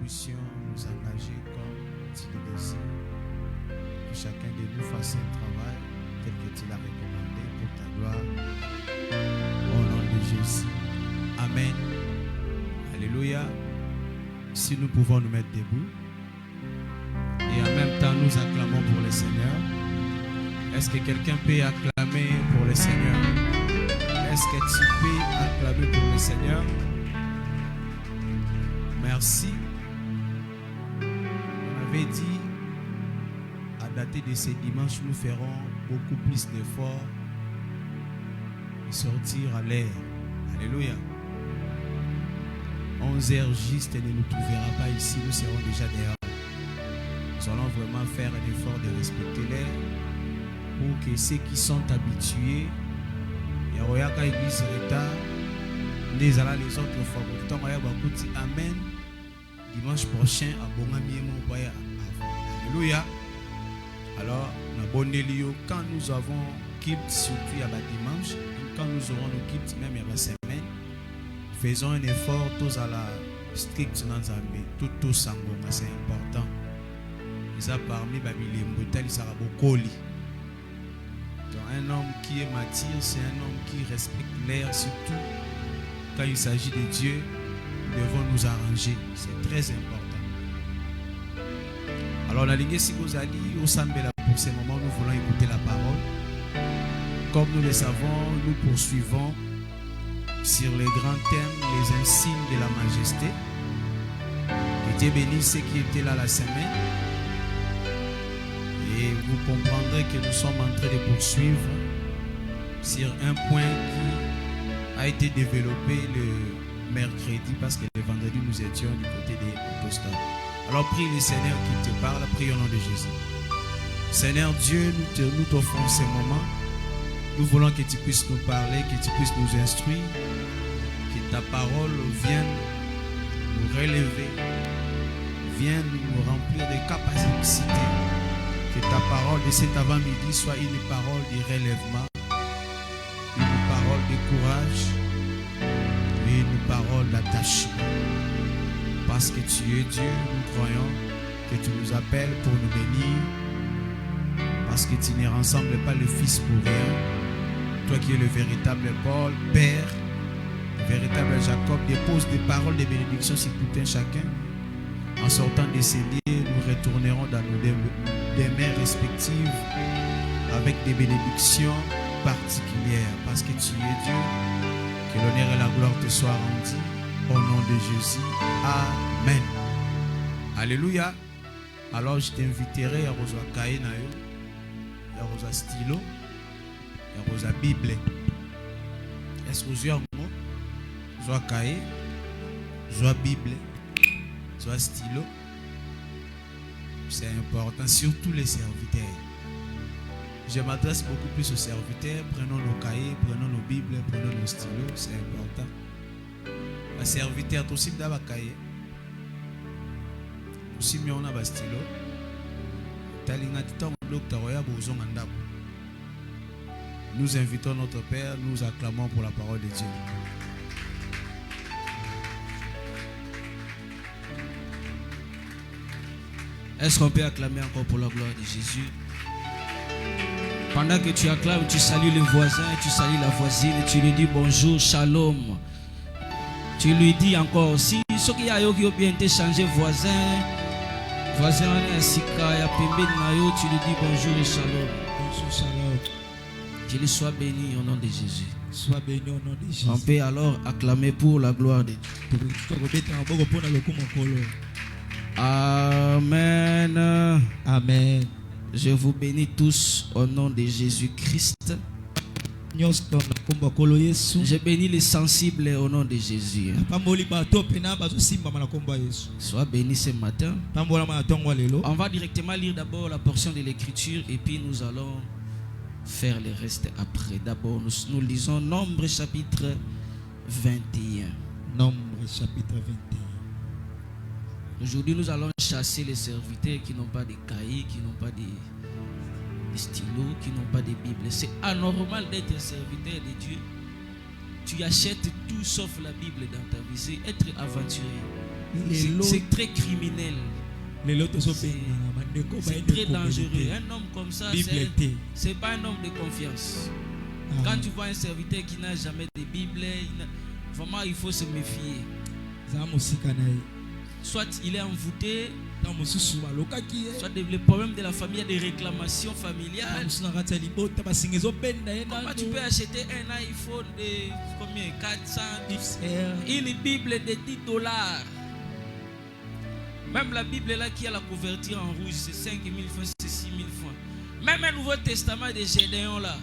puissions nous engager comme tu le désires. Que chacun de nous fasse un travail tel que tu l'as recommandé pour ta gloire. Au nom de Jésus. Amen. Alléluia. Si nous pouvons nous mettre debout. Et en même temps, nous acclamons pour le Seigneur. Est-ce que quelqu'un peut acclamer pour le Seigneur? Est-ce que tu peux acclamer pour le Seigneur? Merci. On avait dit, à dater de ce dimanche, nous ferons beaucoup plus d'efforts et sortir à l'air. Alléluia. 11h juste ne nous trouvera pas ici, nous serons déjà dehors. Nous allons vraiment faire un effort de respecter l'air pour que ceux qui sont habitués, Yaroyaka église retard, les autres fois, amen. Dimanche prochain, à Bongami, alléluia. Alors, quand nous avons kit, surtout à dimanche, quand nous aurons le kit, même à la semaine, faisons un effort tous à la stricte dans Zambé, tout sangoma, c'est important. Ils ont parmi les Mboutal, ils sont beaucoup. Un homme qui est martyr, c'est un homme qui respecte l'air, surtout quand il s'agit de Dieu. Nous devons nous arranger, c'est très important. Alors, la ligne si vous allez au Sambela pour ce moment, nous voulons écouter la parole. Comme nous le savons, nous poursuivons sur les grands thèmes, les insignes de la majesté. Que Dieu bénisse ceux qui étaient là la semaine. Et vous comprendrez que nous sommes en train de poursuivre sur un point qui a été développé le mercredi, parce que le vendredi nous étions du côté des apostles. Alors prie le Seigneur qui te parle, prie au nom de Jésus. Seigneur Dieu, nous t'offrons ces moments. Nous voulons que tu puisses nous parler, que tu puisses nous instruire, que ta parole vienne nous relever, vienne nous remplir de capacités. Que ta parole de cet avant-midi soit une parole de relèvement, une parole de courage, une parole d'attachement. Parce que tu es Dieu, nous croyons que tu nous appelles pour nous bénir. Parce que tu ne rassembles pas le Fils pour rien. Toi qui es le véritable Paul, Père, le véritable Jacob, dépose des paroles de bénédiction sur tout un chacun. En sortant de ces lieux, nous retournerons dans nos demeures respectives avec des bénédictions particulières. Parce que tu es Dieu, que l'honneur et la gloire te soient rendus. Au nom de Jésus. Amen. Alléluia. Alors je t'inviterai à rejoindre Kaye, à rejoindre stylo, à rejoindre Bible. Est-ce que vous avez un mot? Je vois Kaye, je vois Bible. Soit stylo, c'est important, surtout les serviteurs. Je m'adresse beaucoup plus aux serviteurs. Prenons nos cahiers, prenons nos bibles, prenons nos stylos, c'est important. Les serviteurs aussi d'abord cahier. Aussi mieux on a un stylo. Nous invitons notre Père, nous acclamons pour la parole de Dieu. Est-ce qu'on peut acclamer encore pour la gloire de Jésus? Pendant que tu acclames, tu salues le voisin, tu salues la voisine, tu lui dis bonjour, shalom. Tu lui dis encore, si ceux qui ont bien été changés voisin ainsi tu lui dis bonjour et shalom. Bonjour, shalom. Qu'il soit béni au nom de Jésus. Sois béni au nom de Jésus. On peut alors acclamer pour la gloire de Dieu. Amen. Amen. Je vous bénis tous au nom de Jésus-Christ. Je bénis les sensibles au nom de Jésus. Sois béni ce matin. On va directement lire d'abord la portion de l'écriture et puis nous allons faire le reste après. D'abord, nous lisons Nombre chapitre 21. Nombre chapitre 21. Aujourd'hui, nous allons chasser les serviteurs qui n'ont pas de cahiers, qui n'ont pas de stylos, qui n'ont pas de Bible. C'est anormal d'être serviteur de Dieu. Tu achètes tout sauf la Bible dans ta vie. C'est être aventurier. C'est très criminel. C'est très dangereux. Un homme comme ça, c'est pas un homme de confiance. Quand tu vois un serviteur qui n'a jamais de Bible, vraiment il faut se méfier. Soit il est envoûté, soit le problème de la famille, des réclamations familiales. Comment tu peux acheter un iPhone de combien? 400, une Bible de $10. Même la Bible là qui a la couverture en rouge, c'est 5 000 francs, c'est 6 000 francs. Même un Nouveau Testament de Gédéon là,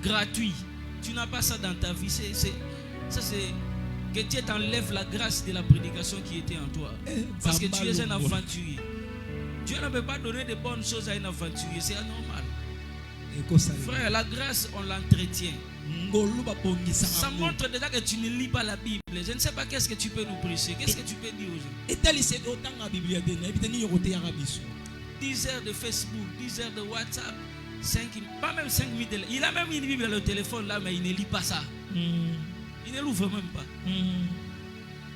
gratuit. Tu n'as pas ça dans ta vie. Ça c'est que Dieu t'enlève la grâce de la prédication qui était en toi. Parce que tu es un aventurier. Dieu ne peut pas donner de bonnes choses à un aventurier. C'est anormal. Frère, la grâce, on l'entretient. Ça montre déjà que tu ne lis pas la Bible. Je ne sais pas qu'est-ce que tu peux nous prêcher. Qu'est-ce que tu peux dire aux gens? 10 heures de Facebook, 10 heures de WhatsApp, pas même 5 000. Il a même une Bible dans le téléphone là, mais il ne lit pas ça. Il ne l'ouvre même pas.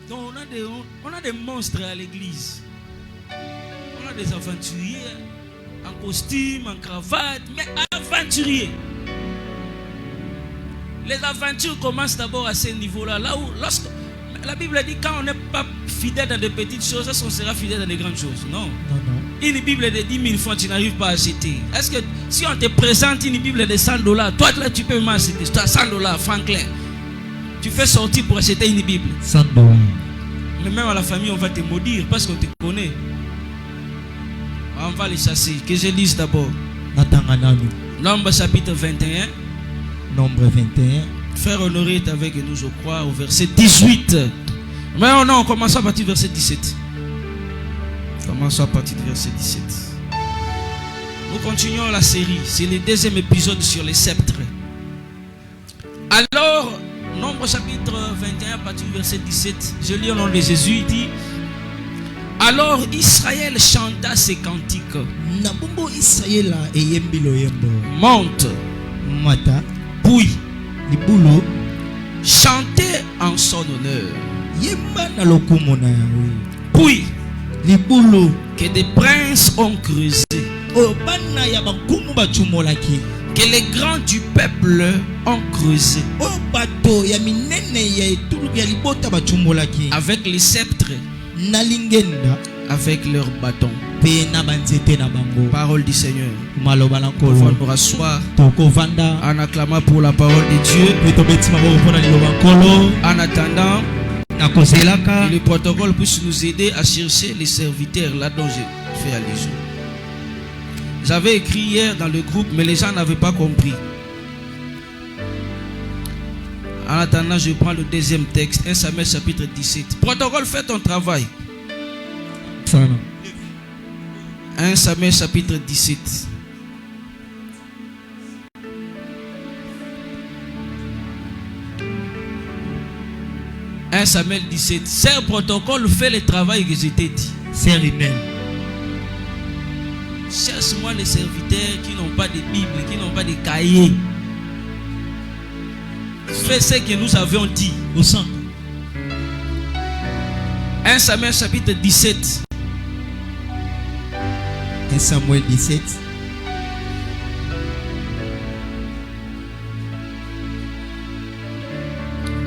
Donc on a des monstres à l'église. On a des aventuriers en costume, en cravate, mais aventuriers. Les aventures commencent d'abord à ce niveau-là. Là où, lorsque la Bible dit quand on n'est pas fidèle dans de petites choses, est-ce qu'on sera fidèle dans de grandes choses? Non. Une Bible de 10 000 francs, tu n'arrives pas à acheter. Est-ce que si on te présente une Bible de $100, toi là tu peux m'acheter $100, Franklin. Tu fais sortir pour acheter une Bible. $100. Mais même à la famille, on va te maudire parce qu'on te connaît. On va les chasser. Que je lise d'abord. Nombre chapitre 21. Nombre 21. Frère Honoré est avec nous, je crois, au verset 18. Mais non, on commence à partir du verset 17. Commençons à partir du verset 17. Nous continuons la série. C'est le deuxième épisode sur les sceptres. Alors, Nombre chapitre 21, à partir du verset 17, je lis au nom de Jésus, il dit: alors Israël chanta ses cantiques. Monte, puis chantez en son honneur. Puis que des princes ont creusé, que les grands du peuple ont creusé, avec les sceptres, avec leurs bâtons. Parole du Seigneur. On va nous rasseoir en acclamant pour la parole de Dieu. En attendant que le protocole puisse nous aider à chercher les serviteurs là dont j'ai fait allusion. J'avais écrit hier dans le groupe, mais les gens n'avaient pas compris. En attendant, je prends le deuxième texte, 1 Samuel chapitre 17. Protocole, fais ton travail. 1 Samuel chapitre 17. « 1 Samuel 17. Sœur protocole, fait le travail que je t'ai dit. Sœur Inel. Cherche-moi les serviteurs qui n'ont pas de Bible, qui n'ont pas de cahier. Fais ce que nous avions dit au centre. 1 Samuel chapitre 17. 1 Samuel 17.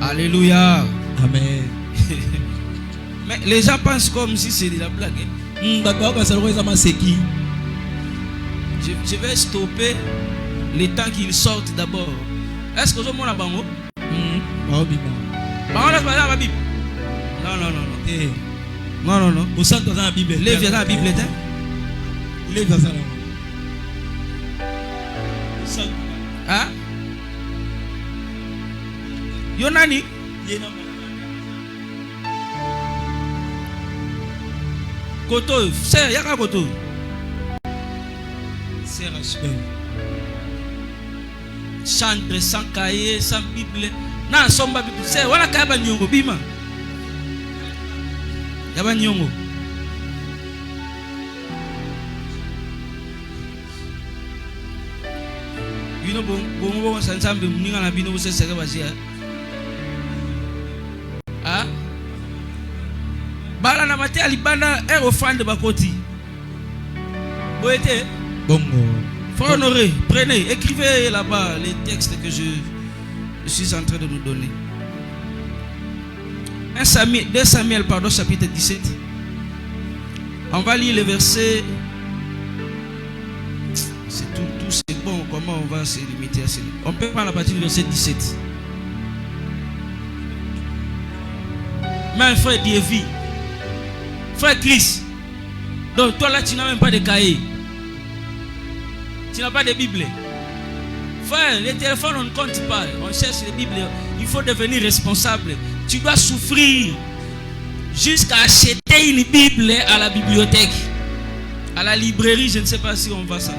Alléluia. Amen. Mais les gens pensent comme si c'est de la blague. Je vais stopper le temps qu'ils sortent d'abord. Est-ce que vous avez mon bango? Non, non, non. Au centre dans la Bible. Les viens dans la Bible. Les viens dans la Bible. Hein? Yonani? Koto, c'est yaka koto. C'est Rachel. Chantre sans cahier, sans Bible. Na somba Bible. C'est wala kaba nyongo bima. Yaba nyongo. Bino bon sansambe muninga na bino bose seka basia. Ah? libanda maté à libanda est au fan de Bakoti. Boété. Bongo. Frère Honoré, prenez, écrivez là-bas les textes que je suis en train de nous donner. 2 Samuel, chapitre 17. On va lire les versets. C'est tout c'est bon. Comment on va se limiter à cela? On peut prendre la partie du verset 17. Mais frère Dievi, frère Chris, donc toi là tu n'as même pas de cahier. Tu n'as pas de Bible. Frère, les téléphones on ne compte pas. On cherche les Bibles. Il faut devenir responsable. Tu dois souffrir jusqu'à acheter une Bible à la bibliothèque, à la librairie. Je ne sais pas si on va ça.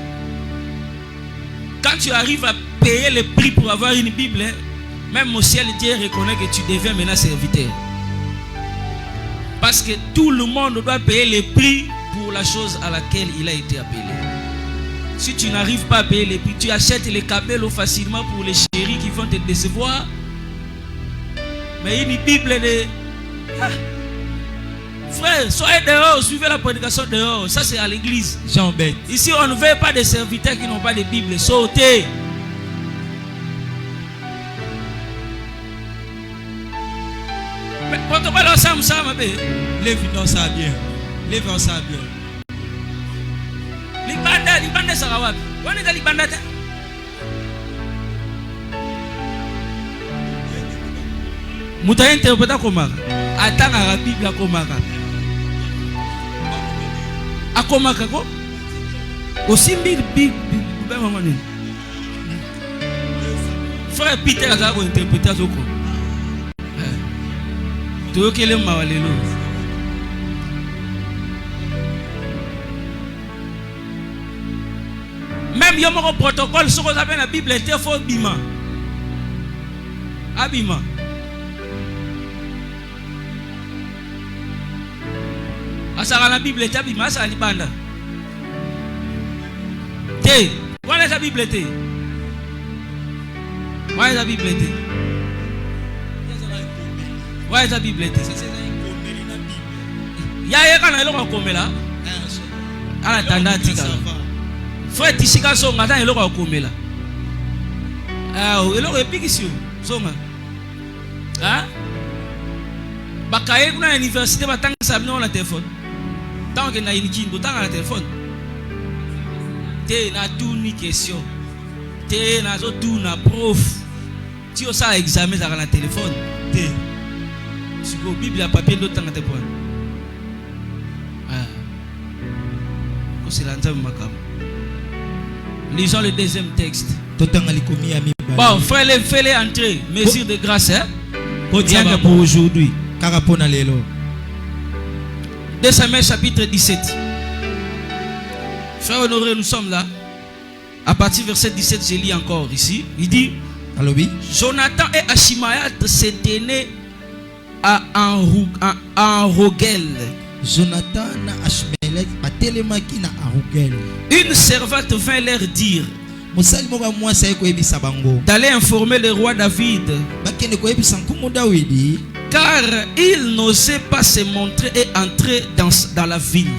Quand tu arrives à payer le prix pour avoir une Bible, même au ciel, Dieu reconnaît que tu deviens maintenant serviteur. Parce que tout le monde doit payer le prix pour la chose à laquelle il a été appelé. Si tu n'arrives pas à payer les prix, tu achètes les cabellos facilement pour les chéris qui vont te décevoir. Mais une Bible de... Frère, soyez dehors, suivez la prédication dehors. Ça c'est à l'église. Jean-Bête. Ici on ne veut pas de serviteurs qui n'ont pas de Bible. Sautez. Mais quand on va dans ça, lève-nous ça bien. Lève-nous ça bien. Libanda Sarawak. On est dans Libanda. Mouta interpréta comment? Attends la Bible comment? A comment quoi? Aussi Bible maman. Frère Peter a interprété ça quoi? Tu veux qu'il est malheureux? Même il y a un protocole sur la Bible était faux bima. Abima. Asa la Bible était abima, asa la banda. Té, quoi est la Bible était? Quoi est la Bible était? Quoi est la Bible était? Ya kana elo ko komela. Ala tandati ka. Frère Tishika songa ta elo ko komela. Elo ko epikisio songa. Hein? Bakaye kuna université batanga sabino na téléphone. Tant que na inikindo tanga na téléphone. Té na tout ni question. Té na zo tout na prof. Ti o sa examen za na téléphone. Té. Siko Bible ya papier do tanga téléphone. Lisons le deuxième texte. Bon, frère, fais-les entrer. Mesure de grâce, hein? Rien pour aujourd'hui. 2 Samuel chapitre 17. Frère Honoré, nous sommes là. À partir du verset 17, je lis encore ici. Il dit: Jonathan et Achimaïat se tenaient à Enrogel. Jonathan et Achimaïat batelemaki na Enrogel. Une servante vint leur dire d'aller informer le roi David, car il n'osait pas se montrer et entrer dans la ville.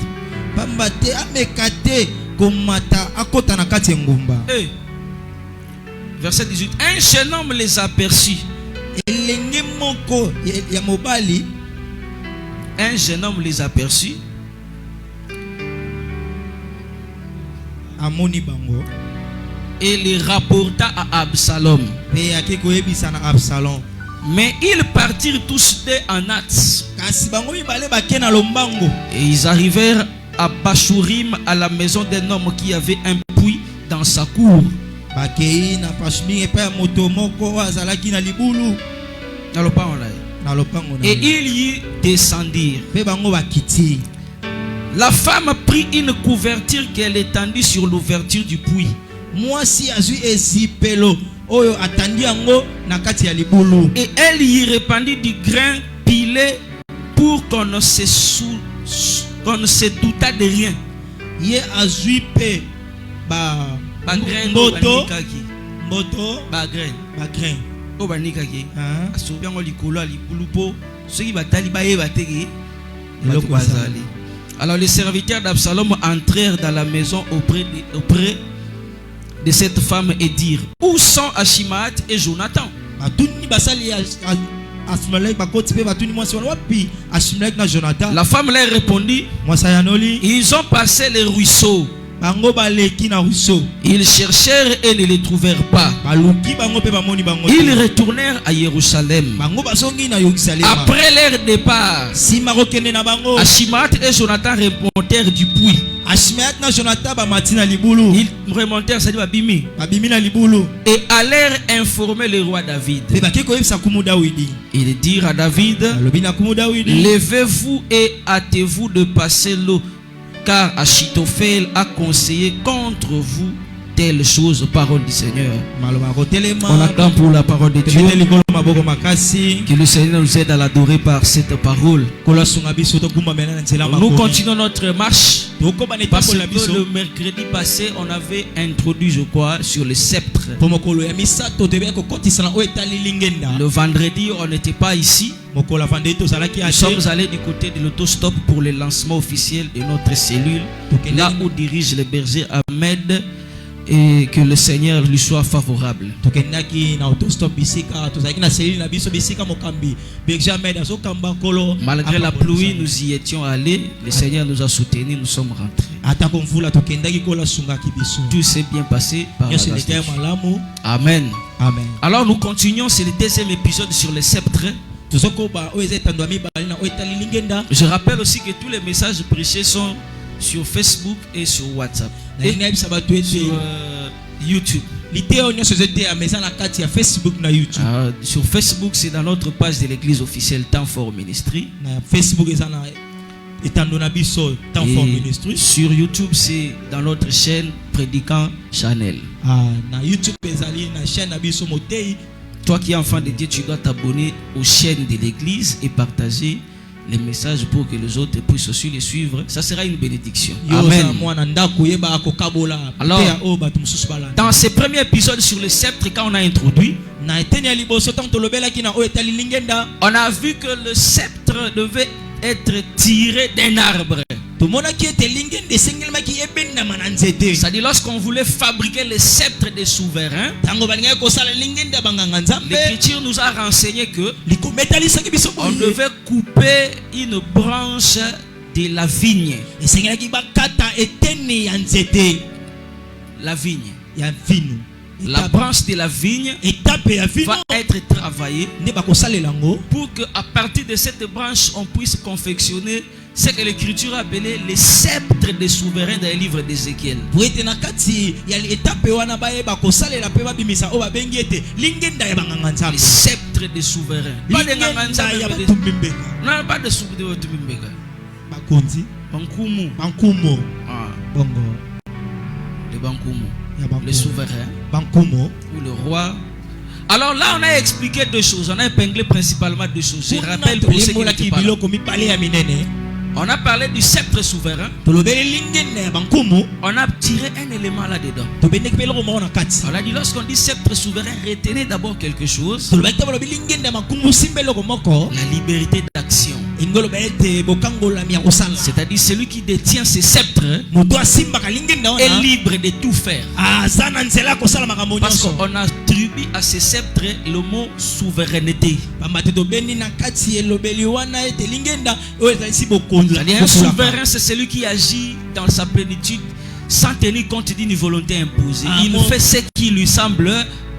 Verset 18. Un jeune homme les aperçut. Un jeune homme les aperçut. Et les rapporta à Absalom. Mais ils partirent tous deux en hâte. Et ils arrivèrent à Bachurim, à la maison d'un homme qui avait un puits dans sa cour. Et ils y descendirent. La femme prit une couverture qu'elle étendit sur l'ouverture du puits. Et elle y répandit du grain pilé pour qu'on ne se doutât de rien. Alors les serviteurs d'Absalom entrèrent dans la maison auprès de cette femme et dirent: où sont Achimaat et Jonathan? La femme leur répondit: ils ont passé les ruisseaux. Ils cherchèrent et ne les trouvèrent pas. Ils retournèrent à Jérusalem. Après leur départ, Achimaat et Jonathan remontèrent du puits. Ils remontèrent, c'est-à-dire et allèrent informer le roi David. Ils dirent à David: levez-vous et hâtez-vous de passer l'eau, car Achitophel a conseillé contre vous telle chose. Parole du Seigneur. On attend pour la parole de Dieu. Que le Seigneur nous aide à l'adorer par cette parole. Nous continuons notre marche. Parce que le mercredi passé, on avait introduit, je crois, sur le sceptre. Le vendredi, on n'était pas ici. Nous sommes allés du côté de l'autostop pour le lancement officiel de notre cellule, là où dirige le berger Ahmed, et que le Seigneur lui soit favorable. Malgré la pluie, nous y étions allés. Le Seigneur nous a soutenus, nous sommes rentrés. Tout s'est bien passé par la grâce de Dieu. Amen. Amen. Alors nous continuons, c'est le deuxième épisode sur le sceptre. Je rappelle aussi que tous les messages prêchés sont sur Facebook et sur WhatsApp et sur YouTube. Sur Facebook, c'est dans notre page de l'église officielle Temps Fort Ministry. Et sur YouTube, c'est dans notre chaîne Prédicant Channel. Toi qui es enfant de Dieu, tu dois t'abonner aux chaînes de l'église et partager les messages pour que les autres puissent aussi les suivre. Ça sera une bénédiction. Amen. Alors, dans ce premier épisode sur le sceptre, quand on a introduit, on a vu que le sceptre devait être tiré d'un arbre. C'est-à-dire, lorsqu'on voulait fabriquer le sceptre des souverains, l'Écriture nous a renseigné que on devait couper une branche de la vigne. La vigne. La branche de la vigne va être travaillée pour qu'à partir de cette branche, on puisse confectionner ce que l'Écriture a appelé les sceptres des souverains dans le livre d'Ézéchiel. Les sceptres des souverains. Pas de non, pas de souverains. Bankumu. De Bankumu. Le souverain. Bankumu. Ou le roi. Alors là, on a expliqué deux choses. On a épinglé principalement deux choses. Je rappelle pour ceux qui n'étaient pas là. On a parlé du sceptre souverain. On a tiré un élément là-dedans. On a dit, lorsqu'on dit sceptre souverain, retenez d'abord quelque chose. La liberté d'action. C'est-à-dire celui qui détient ce sceptre est libre de tout faire. Parce qu'on attribue à ce sceptre le mot souveraineté. C'est-à-dire un souverain, c'est celui qui agit dans sa plénitude sans tenir compte d'une volonté imposée. Il fait ce qui lui semble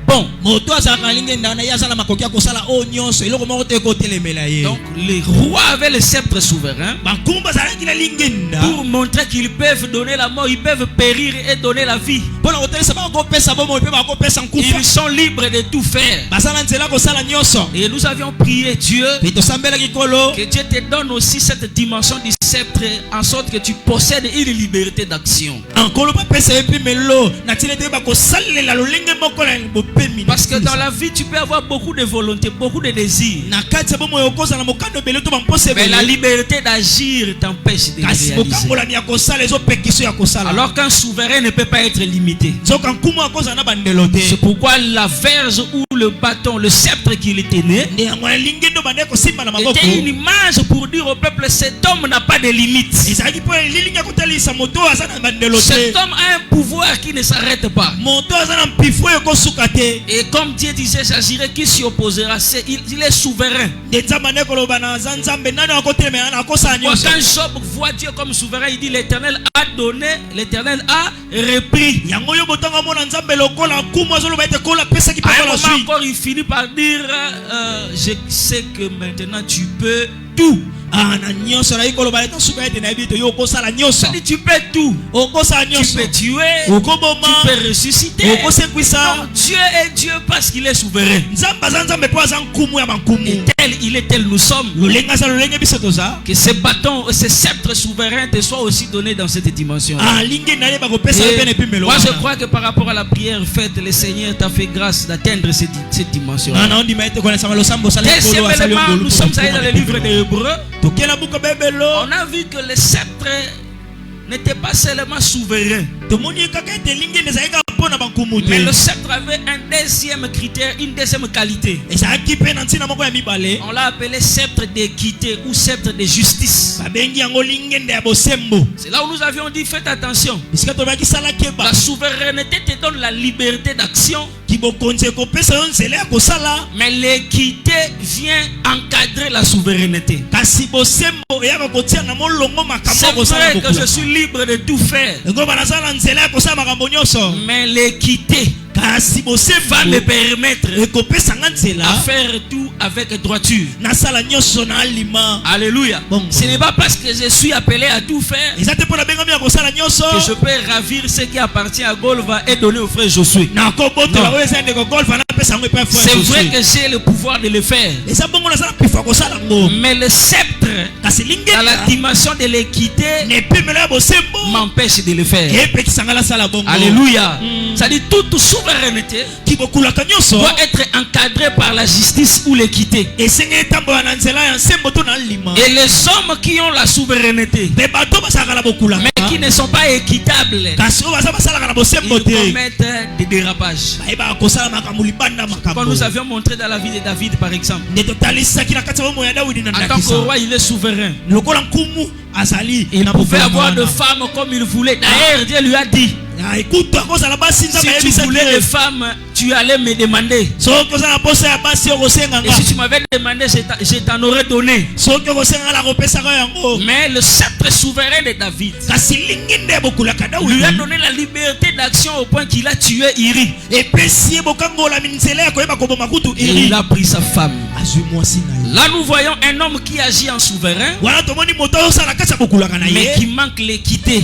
bon. Donc les rois avaient le sceptre souverain pour montrer qu'ils peuvent donner la mort, ils peuvent périr et donner la vie. Ils sont libres de tout faire. Et nous avions prié Dieu que Dieu te donne aussi cette dimension du sceptre sceptre en sorte que tu possèdes une liberté d'action. Parce que dans la vie, tu peux avoir beaucoup de volonté, beaucoup de désirs. Mais la liberté d'agir t'empêche de réaliser. Alors qu'un souverain ne peut pas être limité. C'est pourquoi la verge ou le bâton, le sceptre qu'il tenait, était une image pour dire au peuple, cet homme n'a pas de limite. Cet homme a un pouvoir qui ne s'arrête pas. Et comme Dieu disait, j'agirai qui s'y opposera. Il est souverain. Quand Job voit Dieu comme souverain, il dit l'Éternel a donné, l'Éternel a repris. À un moment encore, il finit par dire je sais que maintenant tu peux tout. Tu peux tout. Tu peux tuer. Tu peux ressusciter. Donc Dieu est Dieu parce qu'il est souverain. Et tel il est, tel nous sommes. Que ces bâtons, ces sceptres souverains te soient aussi donnés dans cette dimension. Moi je crois que par rapport à la prière faite, le Seigneur t'a fait grâce d'atteindre cette dimension. Deuxièmement, nous sommes allés dans le livre des Hébreux. On a vu que le sceptre n'était pas seulement souverain, mais le sceptre avait un deuxième critère, une deuxième qualité. On l'a appelé sceptre d'équité ou sceptre de justice. C'est là où nous avions dit faites attention. La souveraineté te donne la liberté d'action, mais l'équité vient encadrer la souveraineté. C'est vrai que je suis libre de tout faire, mais l'équité va me permettre à faire tout avec droiture. Alléluia. Ce n'est pas parce que je suis appelé à tout faire que je peux ravir ce qui appartient à Golva et donner au frère Josué. C'est vrai que j'ai le pouvoir de le faire, mais le sceptre dans la dimension de l'équité m'empêche de le faire. Alléluia. Ça dit toute souveraineté doit être encadrée par la justice ou l'équité. Et les hommes qui ont la souveraineté mais qui ne sont pas équitables, ils commettent des dérapages. Quand nous avions montré dans la vie de David par exemple, en tant que roi il est souverain. Il pouvait avoir de femmes comme il voulait. D'ailleurs Dieu lui a dit, si tu voulais des femmes, tu allais me demander. Et si tu m'avais demandé, je t'en aurais donné. Mais le sceptre souverain de David lui a donné la liberté d'action au point qu'il a tué Iri. Et il a pris sa femme. Là nous voyons un homme qui agit en souverain, mais qui manque l'équité.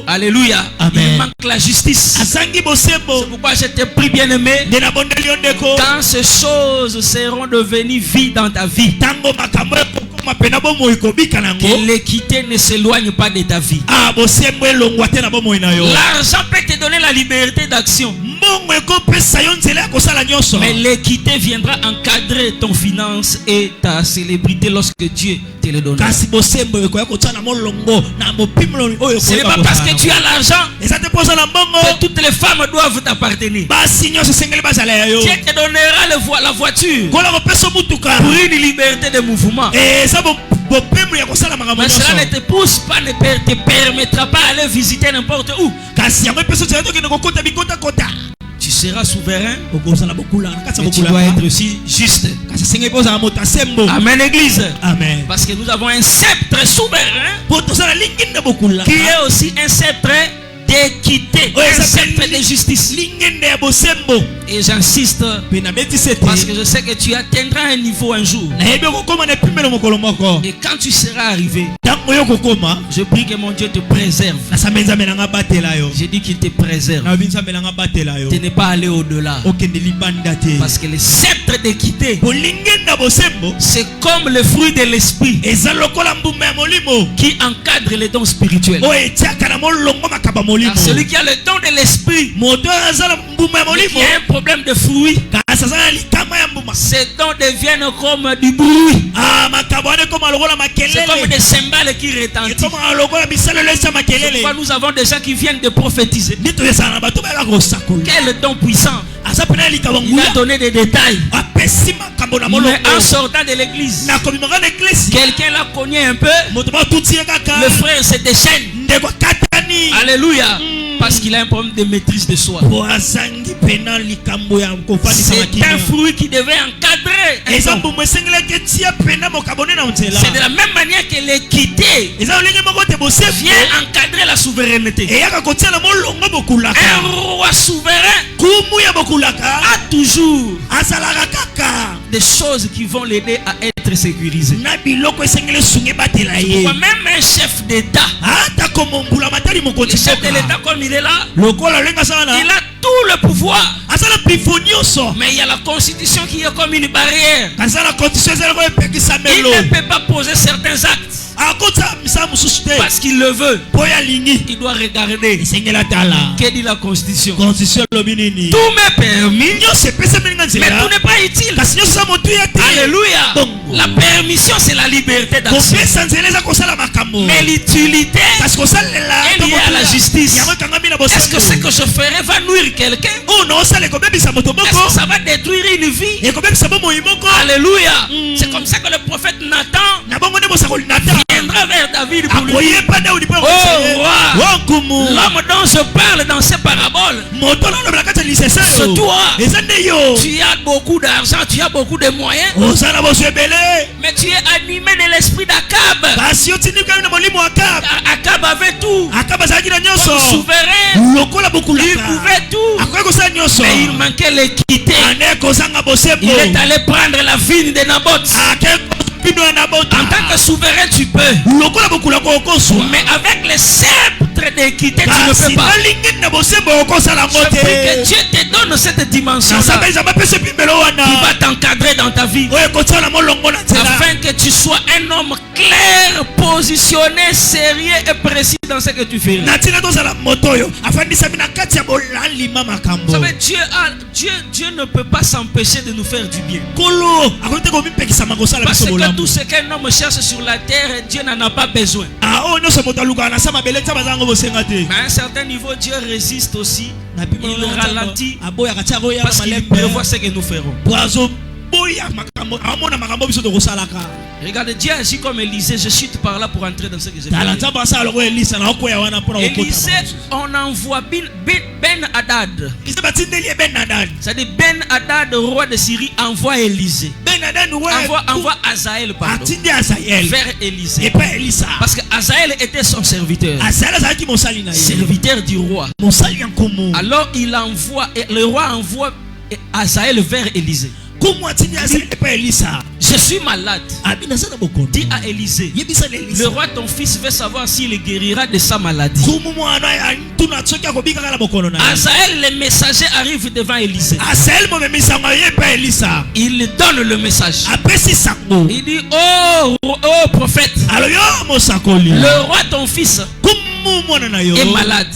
Alléluia. Amen. Il manque la justice. C'est pourquoi je t'ai pris, bien aimé. Quand ces choses seront devenues vides dans ta vie, que l'équité ne s'éloigne pas de ta vie. L'argent peut te donner la liberté d'action, mais l'équité viendra encadrer ton finance et ta célébrité lorsque Dieu te le donne. Ce n'est pas parce que tu as l'argent que toutes les femmes doivent t'appartenir. Dieu te donnera la voiture pour une liberté de mouvement, mais cela ne te pousse pas, ne te permettra pas d'aller visiter n'importe où. Tu seras souverain, mais tu dois être aussi juste. Amen, église. Amen. Parce que nous avons un sceptre souverain qui est aussi un sceptre d'équité, un sceptre de justice. Et j'insiste parce que je sais que tu atteindras un niveau un jour. Et quand tu seras arrivé, Je prie que mon Dieu te préserve. J'ai dit qu'il te préserve. Tu n'es pas allé au-delà. Parce que le sceptre d'équité, c'est comme le fruit de l'esprit qui encadre les dons spirituels. Car celui qui a le don de l'esprit, mais qui a un problème de fruit, ces dons deviennent comme du bruit. C'est comme des cymbales qui retentissent. C'est pourquoi nous avons des gens qui viennent de prophétiser. Quel don puissant! Il a donné des détails. Mais en sortant de l'église, quelqu'un l'a cogné un peu. Le frère se déchaîne. Alléluia. Parce qu'il a un problème de maîtrise de soi. C'est un fruit qui devait encadrer. C'est de la même manière que l'équité vient encadrer la souveraineté. Un roi souverain a toujours des choses qui vont l'aider à être sécurisé. Même un chef d'État, le chef de l'État comme il est là, il a tout le pouvoir. Mais il y a la constitution qui est comme une barrière. Il ne peut pas poser certains actes parce qu'il le veut. Il doit regarder. Que dit la constitution? Tout m'est permis, mais tout n'est pas utile. Alléluia. La permission, c'est la liberté d'action. Mais l'utilité est liée à la justice. Est-ce que ce que je ferai va nuire quelqu'un? Est-ce que ça va détruire une vie? Alléluia. C'est comme ça que le prophète Nathan viendra vers David pour lui dire: oh roi, l'homme dont je parle dans ces paraboles, c'est toi. Tu as beaucoup d'argent, tu as beaucoup de moyens, mais tu es animé de l'esprit d'Akab. Akab avait tout. Comme souverain, il pouvait tout, mais il manquait l'équité. Il est allé prendre la vigne de Naboth. En tant que souverain, tu peux, mais avec les sceptres d'équité, tu ne peux pas. Je prie que Dieu te donne cette dimension-là qui va t'encadrer dans ta vie, afin que tu sois un homme clair, positionné, sérieux et précis dans ce que tu fais. Vous savez, Dieu ne peut pas s'empêcher de nous faire du bien. Parce que tout ce qu'un homme cherche sur la terre, Dieu n'en a pas besoin. Mais à un certain niveau, Dieu résiste aussi. Il ralentit parce qu'il prévoit ce que nous ferons. Regardez, Dieu agit comme Élisée. Je chute par là pour entrer dans ce que j'ai fait. Élisée, on envoie Ben Hadad. C'est-à-dire Ben Hadad, roi de Syrie, envoie Élisée. Envoie Azaël vers Élisée. Parce que Azaël était son serviteur. Serviteur du roi. Alors le roi envoie Azaël vers Élisée. Je suis malade. Dis à Élisée, le roi ton fils veut savoir s'il guérira de sa maladie. Azaël, le messager, arrive devant Élisée. Il donne le message. Il dit: oh prophète, le roi ton fils est malade,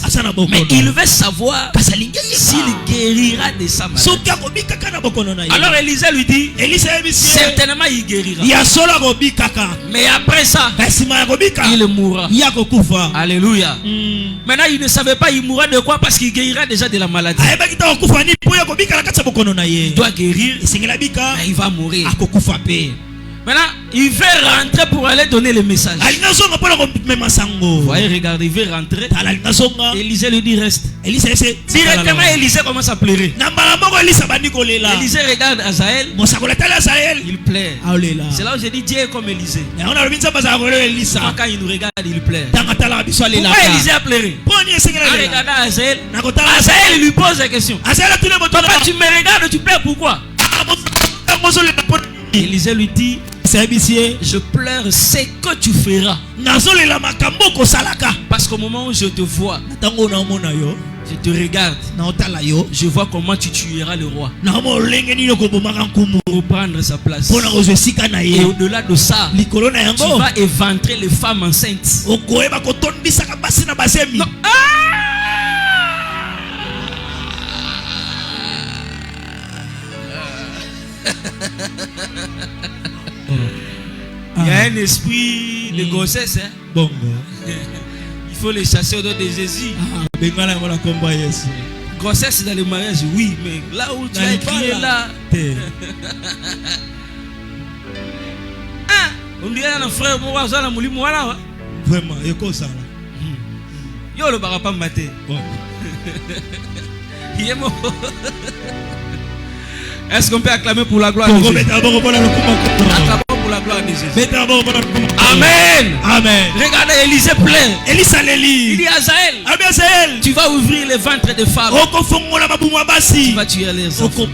mais il veut savoir s'il guérira de sa maladie. Alors Élisée lui dit: certainement il guérira, mais après ça il mourra. Alléluia. Maintenant il ne savait pas il mourra de quoi, parce qu'il guérira déjà de la maladie. Il doit guérir, mais il va mourir. Maintenant, il veut rentrer pour aller donner le message. Vous voyez, regardez, il veut rentrer. Élisée lui dit: reste. Directement, Élisée commence à pleurer. Élisée regarde Azaël. Il pleure. C'est là où j'ai dit: Dieu est comme Élisée. Quand il nous regarde, il pleure. Pourquoi Élisée a pleuré? En regardant Azaël, Azaël lui pose la question: papa, tu me regardes, tu pleures pourquoi? Élisée lui dit, je pleure ce que tu feras. Parce qu'au moment où je te vois, je te regarde, je vois comment tu tueras le roi pour prendre sa place. Et au-delà de ça, tu vas éventrer les femmes enceintes. Non. Il y a un esprit de grossesse. Hein? Bon. Il faut les chasser au nom de Jésus. Grossesse dans le mariage, oui, mais là où tu as crié là. On dirait un frère, moi, je suis là. Vraiment, il y a quoi ça là? Yo le barapa maté. Est-ce qu'on peut acclamer pour la gloire de Jésus? Acclamons pour la gloire de Jésus. Amen. Amen. Regardez, Élisée pleure. Il dit à Azaël, tu vas ouvrir les ventres des femmes. Tu vas tuer les enfants.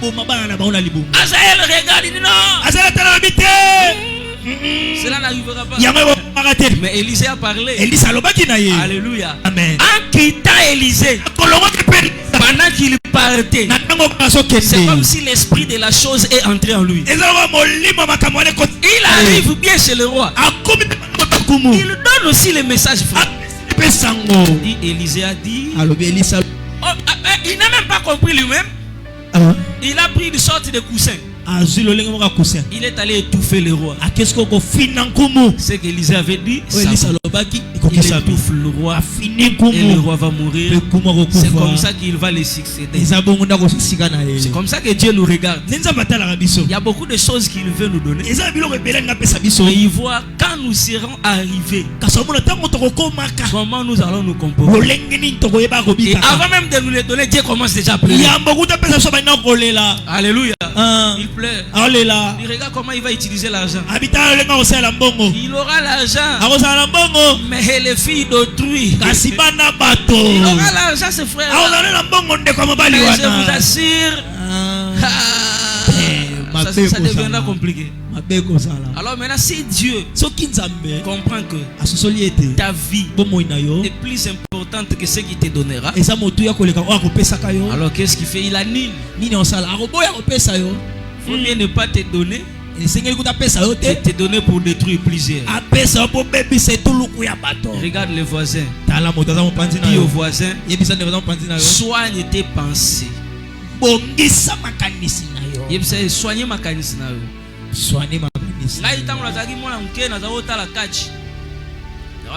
Azaël regarde, il dit non. Cela n'arrivera pas. Mais Élisée a parlé. Alléluia. Amen. En quittant Élisée, pendant qu'il partait, c'est comme si l'esprit de la chose est entré en lui. Il arrive bien chez le roi. Il donne aussi le message. Élisée a dit, il n'a même pas compris lui-même. Il a pris une sorte de coussin. Il est allé étouffer le roi. C'est qu'Élisée avait dit, il étouffe le roi et le roi va mourir. C'est comme ça qu'il va les succéder. C'est comme ça que Dieu nous regarde. Il y a beaucoup de choses qu'il veut nous donner. Mais il voit quand nous serons arrivés, comment nous allons nous comporter. Et avant même de nous les donner, Dieu commence déjà à pleurer. Alléluia. Il pleure. Il regarde comment il va utiliser l'argent. Il aura l'argent, mais les filles d'autrui. Il aura l'argent, ses frères. Mais je vous assure, ça deviendra compliqué. Alors maintenant, si Dieu comprend que ta vie est plus importante que ce qu'il te donnera, alors qu'est-ce qu'il fait? Il annule. Il faut bien ne pas te donner. Te donner pour détruire plusieurs. Regarde les voisins. Dis aux voisins, soigne tes pensées. Soignez ma canisse. Là, il t'a dit, moi,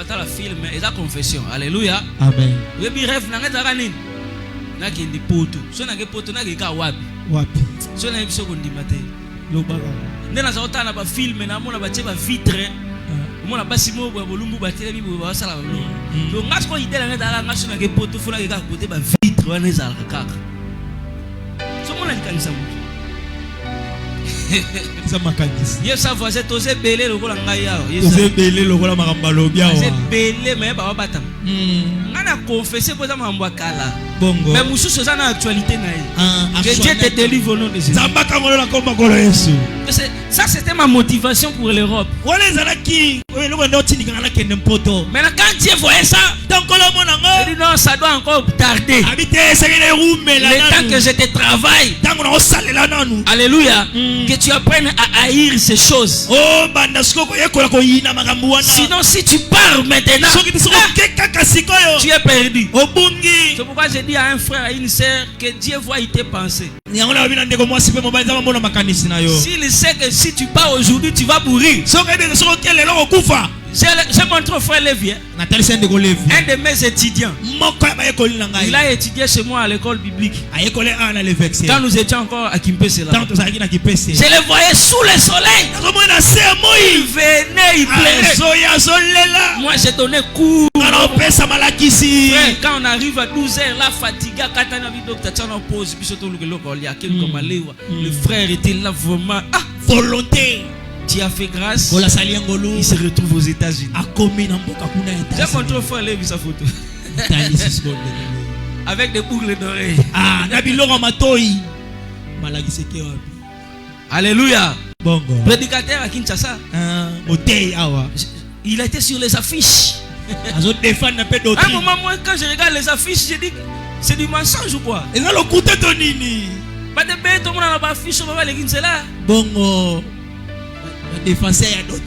la film, et la confession. Alléluia. Amen. Il rêve, n'a pas de poto. Si on a des potos, on a des wabi. Si on a des secondes du matin. Nous avons un film, nous avons un vitre. Nous avons un simo, nous avons un batterie, nous avons un salon. Donc, nous avons une idée, nous avons un poto, nous avons un vitre, nous avons un caca. Ce monde est comme ça. Yes, ça voisin, tu sais belé le rôle en gaïa. Tu sais belé le rôle en marambalo-bia. Tu sais belé, mais pas batam. On a confessé pour ça, mais on va kala. Mais Moussou, c'est une actualité. Que Dieu te délivre au nom de Jésus. Ça, c'était ma motivation pour l'Europe. Maintenant, quand Dieu voyait ça, il dit non, ça doit encore tarder. Le temps que je te travaille. Alléluia. Que tu apprennes à haïr ces choses. Sinon, si tu pars maintenant, tu es perdu. C'est pourquoi je dis à un frère, à une sœur, que Dieu voit tes pensées. S'il sait que si tu pars aujourd'hui, tu vas mourir. J'ai montré au frère Lévi, un de mes étudiants. Il a étudié chez moi à l'école biblique. Quand nous étions encore à Kimpese là. Je le voyais sous le soleil. Il venait, il plairait. Moi j'ai donné cours. Quand on arrive à 12h là, fatigué, le frère était là vraiment. Volonté. Tu as fait grâce. Il se retrouve aux États-Unis. J'ai montré au frère Lévi sa photo. Avec des boucles d'oreilles. Alléluia. Prédicateur à Kinshasa. Il a été sur les affiches. À un moment, moi, quand je regarde les affiches, je dis c'est du mensonge ou quoi? Et là, le coup de Tonini. Pas de bête, tout le monde n'a pas affiché, on va aller Kinshasa là. Bon, défenseur à d'autres.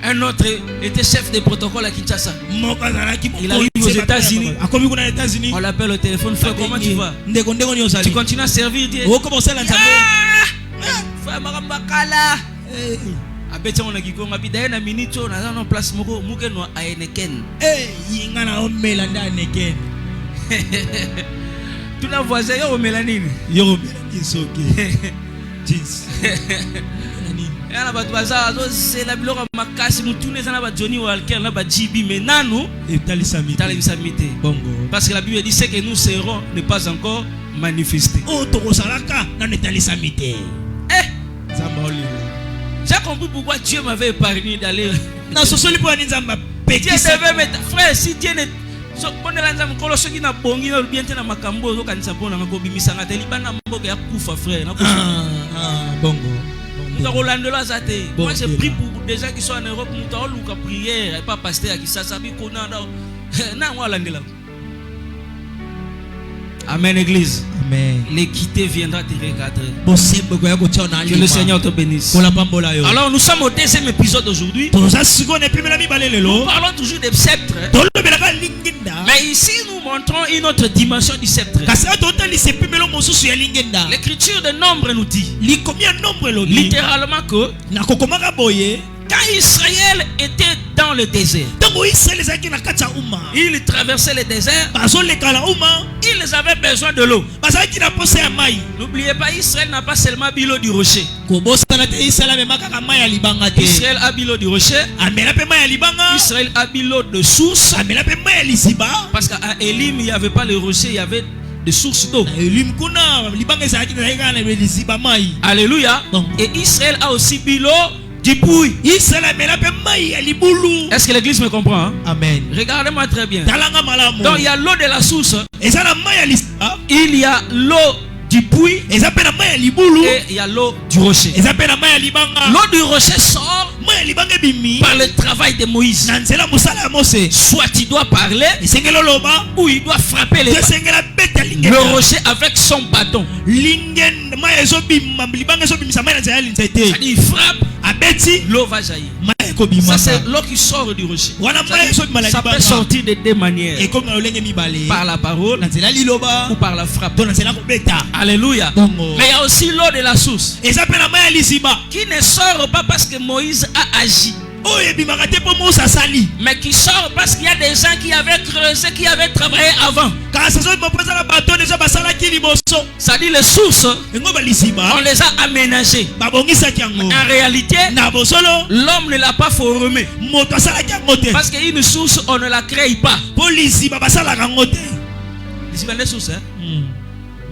Un autre était chef de protocole à Kinshasa. Il arrive aux États-Unis. On l'appelle au téléphone. Frère, comment tu vas? Tu continues à servir Dieu. Frère Marambakala. Abeti on a qui comme abida na minute on a place moko muke no aeneken. Yinga na omelanda aneken. Tu na voisin yo omelanini. Yo omelani soke. Jeans. Yana ba twaza zo c'est la biloko makasi mutune sana ba Johnny Walker na ba JB mais nanu et talisamite. Bongo. Parce que la Bible dit c'est que nous serons ne pas encore manifestés. Oh toko salaka na talisamite. Zambaoli. J'ai compris pourquoi Dieu m'avait épargné d'aller. Non, ce sont les points de Dieu devait mettre. Frère, si Dieu n'est pas bien, moi j'ai pris pour des gens qui sont en Europe. Nous avons prière et pas pasteur qui s'assabi. Amen, église. Amen. L'équité viendra te recadrer. Que le Seigneur te bénisse. Alors, nous sommes au deuxième épisode aujourd'hui. Nous parlons toujours des sceptres. Mais ici, nous montrons une autre dimension du sceptre. L'écriture de Nombre nous dit littéralement que quand Israël était dans le désert, il traversait le désert, ils avaient besoin de l'eau. N'oubliez pas, Israël n'a pas seulement bu l'eau du rocher. Israël a bu l'eau du rocher. Israël a bu l'eau de source. Parce qu'à Élim, il n'y avait pas le rocher, il y avait des sources d'eau. Alléluia. Et Israël a aussi bu l'eau du puits. Est-ce que l'église me comprend? Hein? Amen. Regardez-moi très bien. Donc il y a l'eau de la source. Il y a l'eau du puits. Et il y a l'eau du rocher. L'eau du rocher sort par le travail de Moïse. Soit il doit parler ou il doit frapper le rocher avec son bâton. C'est-à-dire il frappe, l'eau va jaillir. Ça c'est l'eau qui sort du rocher. Ça peut sortir de deux manières. Par la parole ou par la frappe. Alléluia. Mais il y a aussi l'eau de la source qui ne sort pas parce que Moïse a agi, mais qui sort parce qu'il y a des gens qui avaient creusé, qui avaient travaillé avant. Ça dit les sources, on les a aménagées. En réalité, l'homme ne l'a pas formé. Parce qu'une source, on ne la crée pas. Les sources, hein?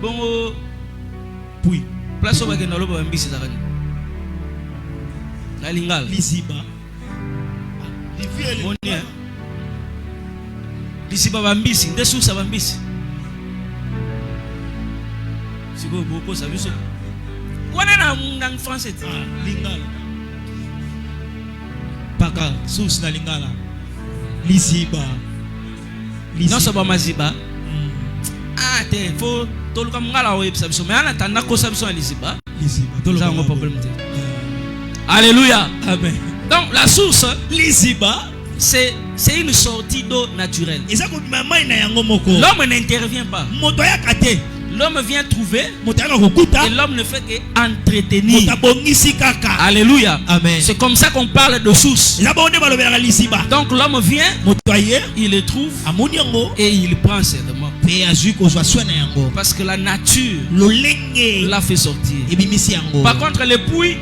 Bon, puis, place au bagage dans l'eau, mbisi zakani. La lingala. Lisiba. Monia. Lisiba bambisi, des sources bambisi. Si vous beaucoup savez ça. Quoi en français? Lingala. Paka source na lingala. Lisiba. Non, c'est pas maziba. Ah, il faut tout le monde là mais en attendant que ça soit lisiba. Alléluia. Amen. Donc la source lisiba, c'est une sortie d'eau naturelle. L'homme n'intervient pas. L'homme vient trouver et l'homme ne fait qu'entretenir. Alléluia. Amen. C'est comme ça qu'on parle de source. Donc l'homme vient, il le trouve et il prend seulement. Parce que la nature l'a fait sortir. Par contre le puits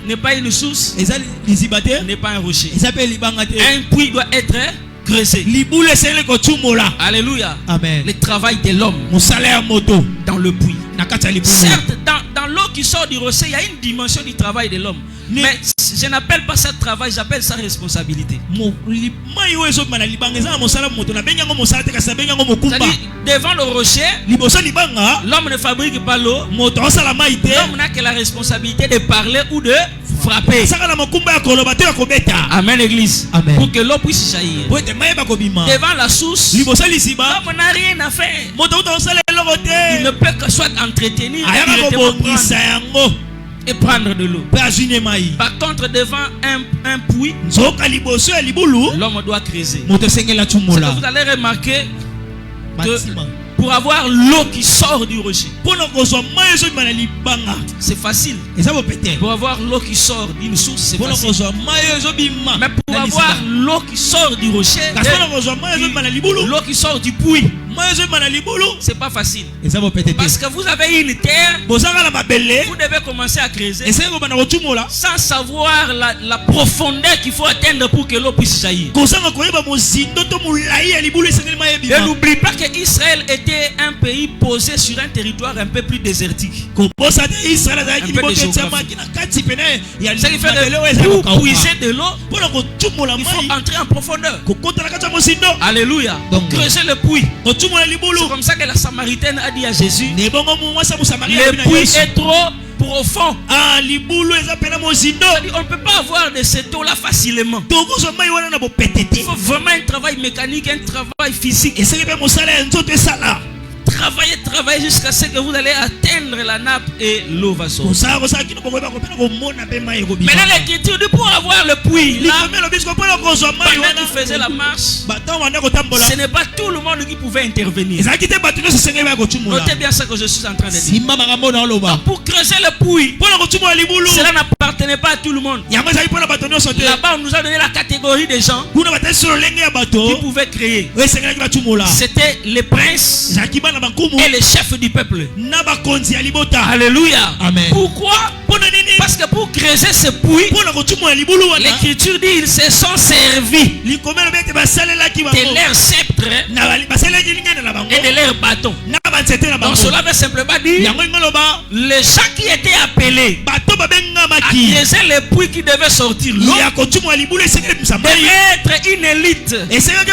n'est pas une source, n'est pas un rocher. Un puits doit être creusé. Alléluia. Amen. Le travail de l'homme dans le puits. Certes, dans l'eau qui sort du rocher, il y a une dimension du travail de l'homme. Mais je n'appelle pas ça travail, j'appelle ça responsabilité. C'est-à-dire, devant le rocher, l'homme ne fabrique pas l'eau. L'homme n'a que la responsabilité de parler ou de frapper. Amen, l'église. Amen. Pour que l'eau puisse jaillir. Devant la source, l'homme n'a rien à faire. Il ne peut que soit entretenir et prendre de l'eau. Par contre, devant un puits, l'homme doit creuser. C'est que vous allez remarquer que pour avoir l'eau qui sort du rocher, c'est facile. Pour avoir l'eau qui sort d'une source, c'est facile. Mais pour avoir l'eau qui sort du rocher, l'eau qui sort du puits, c'est pas facile. Parce que vous avez une terre, vous devez commencer à creuser sans savoir la profondeur qu'il faut atteindre pour que l'eau puisse jaillir. Et n'oublie pas que Israël était un pays posé sur un territoire un peu plus désertique. Pour puiser de l'eau, il faut entrer en profondeur. Alléluia. Donc creuser le puits. C'est comme ça que la Samaritaine a dit à Jésus, le puits est trop profond. On ne peut pas avoir de cette eau-là facilement. Il faut vraiment un travail mécanique, un travail physique. Travaillez jusqu'à ce que vous allez atteindre la nappe et l'eau va sortir. Maintenant l'écriture dit pour avoir le puits là, pendant qu'il faisait la marche, ce n'est pas tout le monde qui pouvait intervenir. Notez bien ce que je suis en train de dire. Donc, pour creuser le puits, cela n'appartenait pas à tout le monde. Là-bas on nous a donné la catégorie des gens qui pouvaient créer. C'était les princes et les chefs du peuple. Alléluia. Amen. Pourquoi? Parce que pour creuser ce puits, l'écriture dit ils se sont servis de leur sceptre et de leur bâton. Donc cela veut simplement dire les gens qui étaient appelés à creuser le puits qui devait sortir l'eau devaient être une élite. Des gens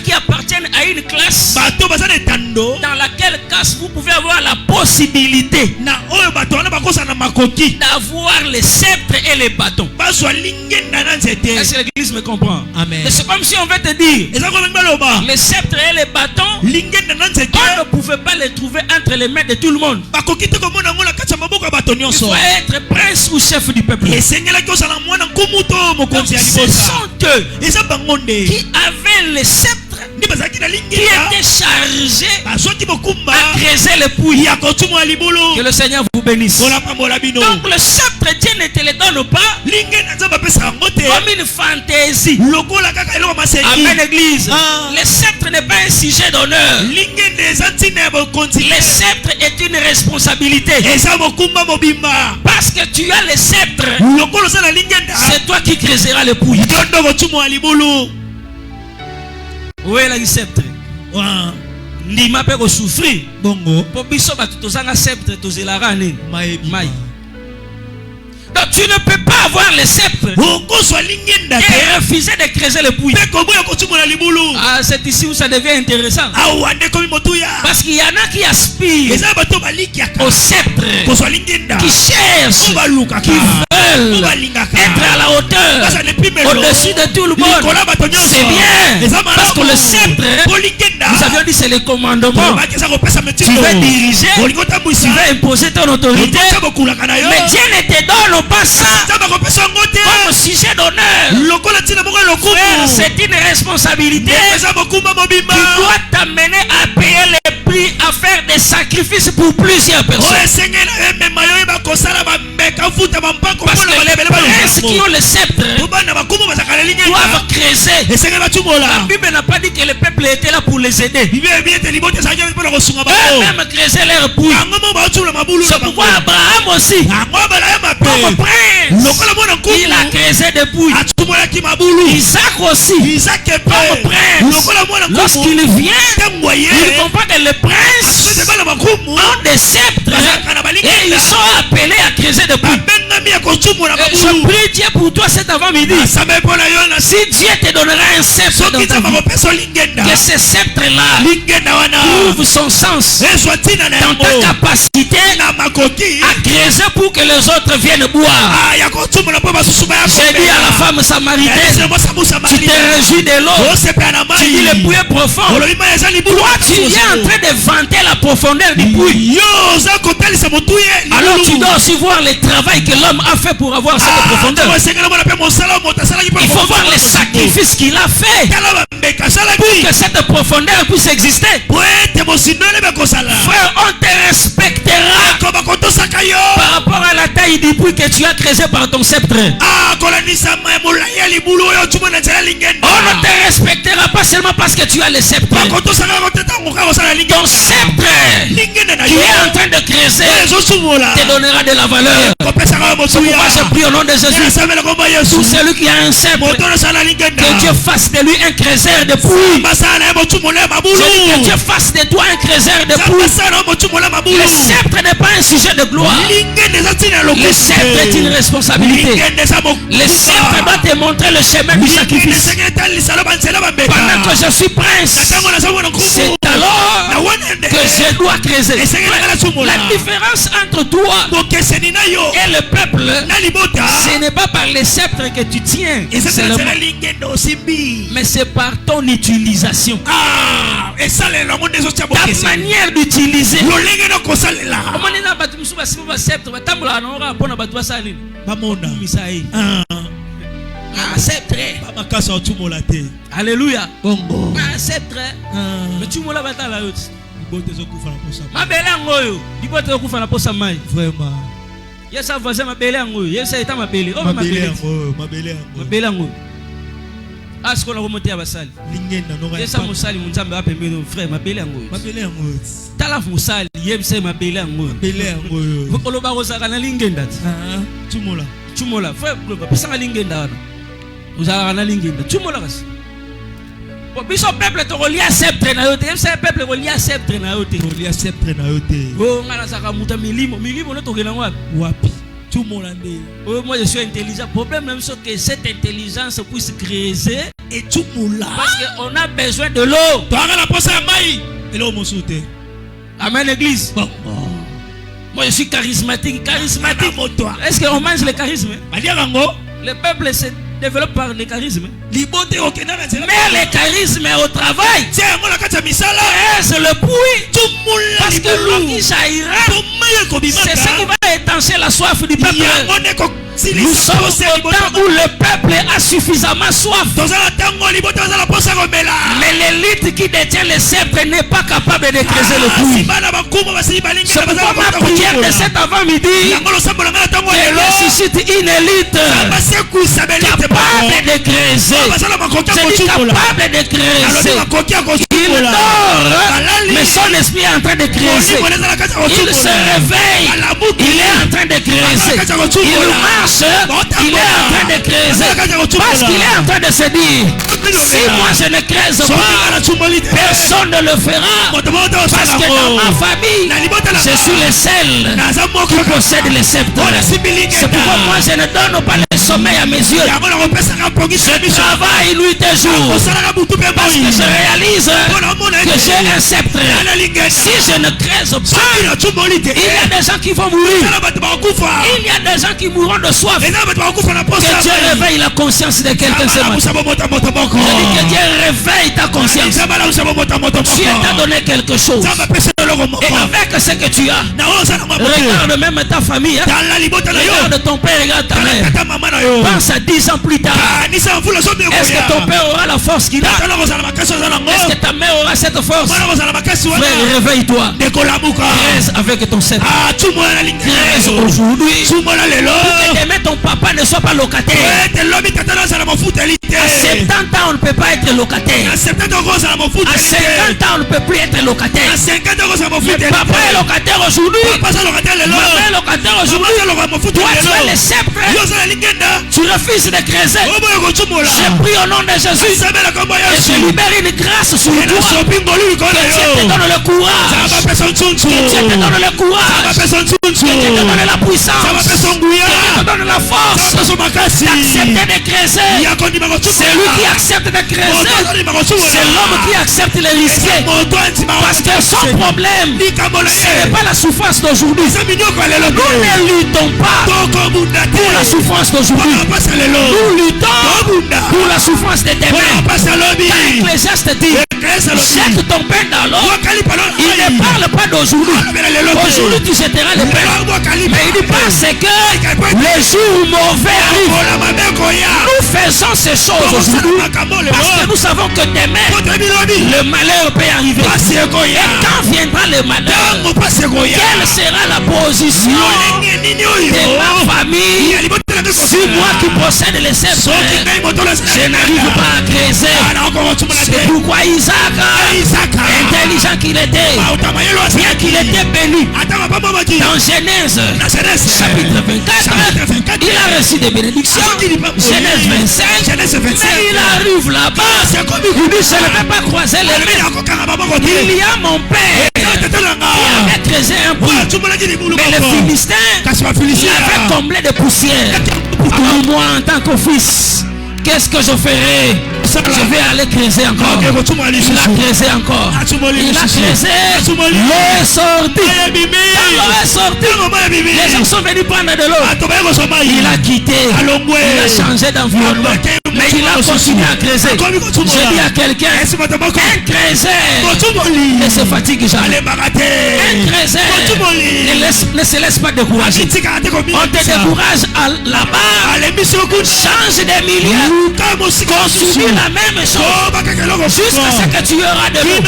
qui appartiennent à une classe dans laquelle classe vous pouvez avoir la possibilité d'avoir les sceptres et les bâtons. Est-ce que l'église me comprend? Amen. C'est comme si on veut te dire les sceptres et les bâtons, on ne pouvait pas les trouver entre les mains de tout le monde. Il faut être prince ou chef du peuple. Donc, ce sont eux qui avaient les sceptres, qui étaient chargés à creuser le puits. Que le Seigneur vous bénisse. Donc le sceptre, Dieu ne te le donne pas comme une fantaisie. Amen, église. Le sceptre n'est pas un sujet d'honneur. Le sceptre est une responsabilité. Parce que tu as le sceptre, c'est toi qui creuseras le puits. Où est le sceptre? Ndima pe ko souffrir. Bongo. Po biso ba tutozanga sceptre tozelaka ne. Mai. Donc tu ne peux pas avoir le sceptre et refuser de creuser le puits. Ah, c'est ici où ça devient intéressant. Parce qu'il y en a qui aspirent au sceptre, qui cherchent, qui veulent être à la hauteur, au-dessus de tout le monde. C'est bien. Parce que le sceptre, nous avions dit c'est le commandement. Tu veux diriger, tu veux imposer ton autorité. Mais Dieu ne te donne pas ça comme sujet d'honneur. C'est une responsabilité qui doit t'amener à payer les prix, à faire des sacrifices pour plusieurs personnes. Parce que le princes qui ont le sceptre doivent creuser. La Bible n'a pas dit que le peuple était là pour les aider. Eux-mêmes creusaient leur bouille. C'est pourquoi Abraham aussi, comme prince, il a creusé des bouilles. Isaac aussi, comme prince, lorsqu'il vient, il comprend que les princes ont des sceptres et ils sont appelés à creuser des bouilles. Je prie Dieu pour toi cet avant-midi. Si Dieu te donnera un sceptre dans ta vie, que ce sceptre-là trouve son sens dans ta capacité à creuser pour que les autres viennent boire. J'ai dit à la femme samaritaine, tu te réjouis de l'eau, tu dis le puits est profond. Toi tu es en train de vanter la profondeur du puits. Alors tu dois aussi voir le travail que l'homme a fait pour avoir cette profondeur. Il faut voir les sacrifices qu'il a fait pour que cette profondeur puisse exister. Frère, on te respectera par rapport à la taille du puits que tu as creusé par ton sceptre. On ne te respectera pas seulement parce que tu as le sceptre. Ton sceptre qui est en train de creuser te donnera de la valeur. C'est pourquoi je prie au nom de Jésus. Tout celui qui a un sceptre, que Dieu fasse de lui un creuseur de puits. Que Dieu fasse de toi un creuseur de puits. Le sceptre n'est pas un sujet de gloire. Le sceptre est une responsabilité. Le sceptre doit te montrer le chemin du sacrifice. Pendant que je suis prince, c'est alors que je dois creuser. La différence entre toi et le peuple, ce n'est pas par les sceptres que tu tiens, mais c'est par ton utilisation. Ta manière d'utiliser. Alléluia. Mais tu m'as la vraiment. Yes, I was a belango. Yes, I am a belly. Oh, my belango. Ask all of my Tabasal. Yes, I'm Musali Muntamba up and frame my belango. Talaf Musali, Yem say my belango. All of us are analinging that. Tumola, Passalinging down. Who's our analinging the Tumolas? Bishop peuple te relie à sceptre na yote. Yemse peuple relie à sceptre na yote. Relie à sceptre na yote. Oh ngala saka muta milimo no tokela wapi? Wapi? Tout mon andé. Oh moi je suis intelligent. Problème même c'est que cette intelligence puisse creuser et tout moula. Parce que on a besoin de l'eau. Toi la posa mai. Et l'eau mon souté. Amen l'église. Bon. Moi je suis charismatique. Est-ce qu'on mange le charisme? Le peuple c'est développe par le charisme. Mais le charisme au travail, c'est le puits. Parce que l'eau qui jaillira, c'est ce qui va étancher la soif du peuple. Nous sommes au temps où le peuple a suffisamment soif. Mais l'élite qui détient le sceptre n'est pas capable de creuser le puits. C'est pourquoi ma prière de cet avant-midi, elle suscite une élite capable de creuser. C'est capable de creuser. Il dort, mais son esprit est en train de creuser. Il se réveille, il est en train de creuser. Il marche, il est en train de creuser. Parce qu'il est en train de se dire, si moi je ne creuse pas, personne ne le fera. Parce que dans ma famille, je suis le seul qui possède le sceptre. C'est pourquoi moi je ne donne pas le sommeil à mes yeux. Je travaille nuit et jour. Parce que je réalise que j'ai un sceptre. Si je ne creuse pas, il y a des gens qui vont mourir. Il y a des gens qui mourront de soif. Que Dieu réveille la conscience de quelqu'un ce matin. Je dis que Dieu réveille ta conscience. Dieu t'a donné quelque chose. Et avec ce que tu as, regarde même ta famille. Regarde ton père, regarde ta mère. Pense à 10 ans plus tard. Est-ce que ton père aura la force qu'il a? Est-ce que ta mère aura cette force? Frère, réveille-toi. Crèse avec ton sceptre. Crèse aujourd'hui. Pour que demain ton papa ne soit pas locataire. À 70 ans, on ne peut pas être locataire. À 50 ans, on ne peut plus être locataire. Mais papa est locataire aujourd'hui. Maman est locataire aujourd'hui. Toi, tu as le sceptre. Tu refuses de creuser. J'ai pris au nom de Jésus. Et je libère une grâce sur toi. Que Dieu te donne le courage. Que Dieu te donne le courage. Que Dieu te donne la puissance. Que Dieu te donne la force d'accepter de creuser. C'est lui qui accepte de creuser. C'est l'homme qui accepte les risquer. Parce que son problème, ce n'est pas la souffrance d'aujourd'hui. Nous ne luttons pas pour la souffrance d'aujourd'hui. Nous luttons pour la souffrance de demain. Car Ecclésiaste dit, jette ton pain dans l'eau. Il ne parle pas d'aujourd'hui. Aujourd'hui tu jetteras le pain. Mais il dit parce que les jours mauvais arrivent. Nous faisons ces choses aujourd'hui parce que nous savons que demain le malheur peut arriver. Et quand viendra le malheur, quelle sera la position de ma famille? Si moi qui possède les sceptres, je n'arrive pas à creuser. C'est pourquoi Isaac, intelligent qu'il était, bien qu'il était béni, dans Genèse chapitre 24, il a reçu des bénédictions. Genèse 25, mais il arrive là-bas, il dit je ne vais pas croiser les mains. Il y a mon père qui avait creusé un puits, mais le Philistin l'avait comblé de poussière. Alors moi en tant que fils, qu'est-ce que je ferai? Je vais aller creuser encore. Il a creusé encore. Il a creusé. L'eau est sortie. Quand l'eau est sortie, les gens sont venus prendre de l'eau. Il a quitté. Il a changé d'environnement. Mais il a continué à creuser. Je dis à quelqu'un, un creuseur ne se fatigue jamais. Un creuseur ne se laisse pas décourager. On te décourage là-bas. Change de milieu. Continue la même chose jusqu'à ce que tu auras de l'eau.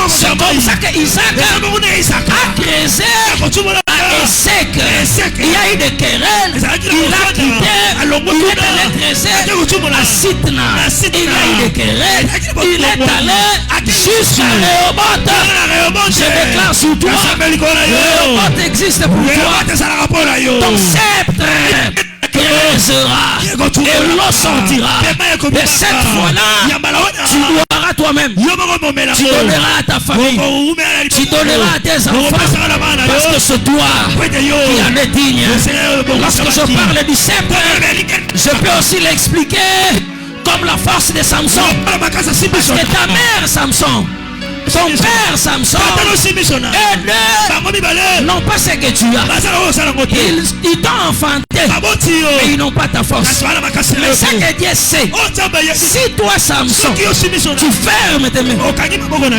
C'est comme ça que Isaac a creusé à Essek. Il y a eu des querelles. Il a quitté. Il est allé creuser à Sitna. Il y a eu des querelles. Il est allé jusqu'à Rehoboth. Je déclare sur toi, Rehoboth existe pour toi. Ton sceptre creusera et l'eau sortira. Et cette fois-là, tu boiras toi-même. Tu donneras à ta famille. Tu donneras à tes enfants. Parce que c'est toi qui en es digne. Lorsque je parle du sceptre, je peux aussi l'expliquer comme la force de Samson. Parce que ta mère Samson, ton père Samson et non pas ce que tu as. Ils t'ont enfanté, mais ils n'ont pas ta force. Mais ce que Dieu sait, si toi Samson, tu fermes tes mains,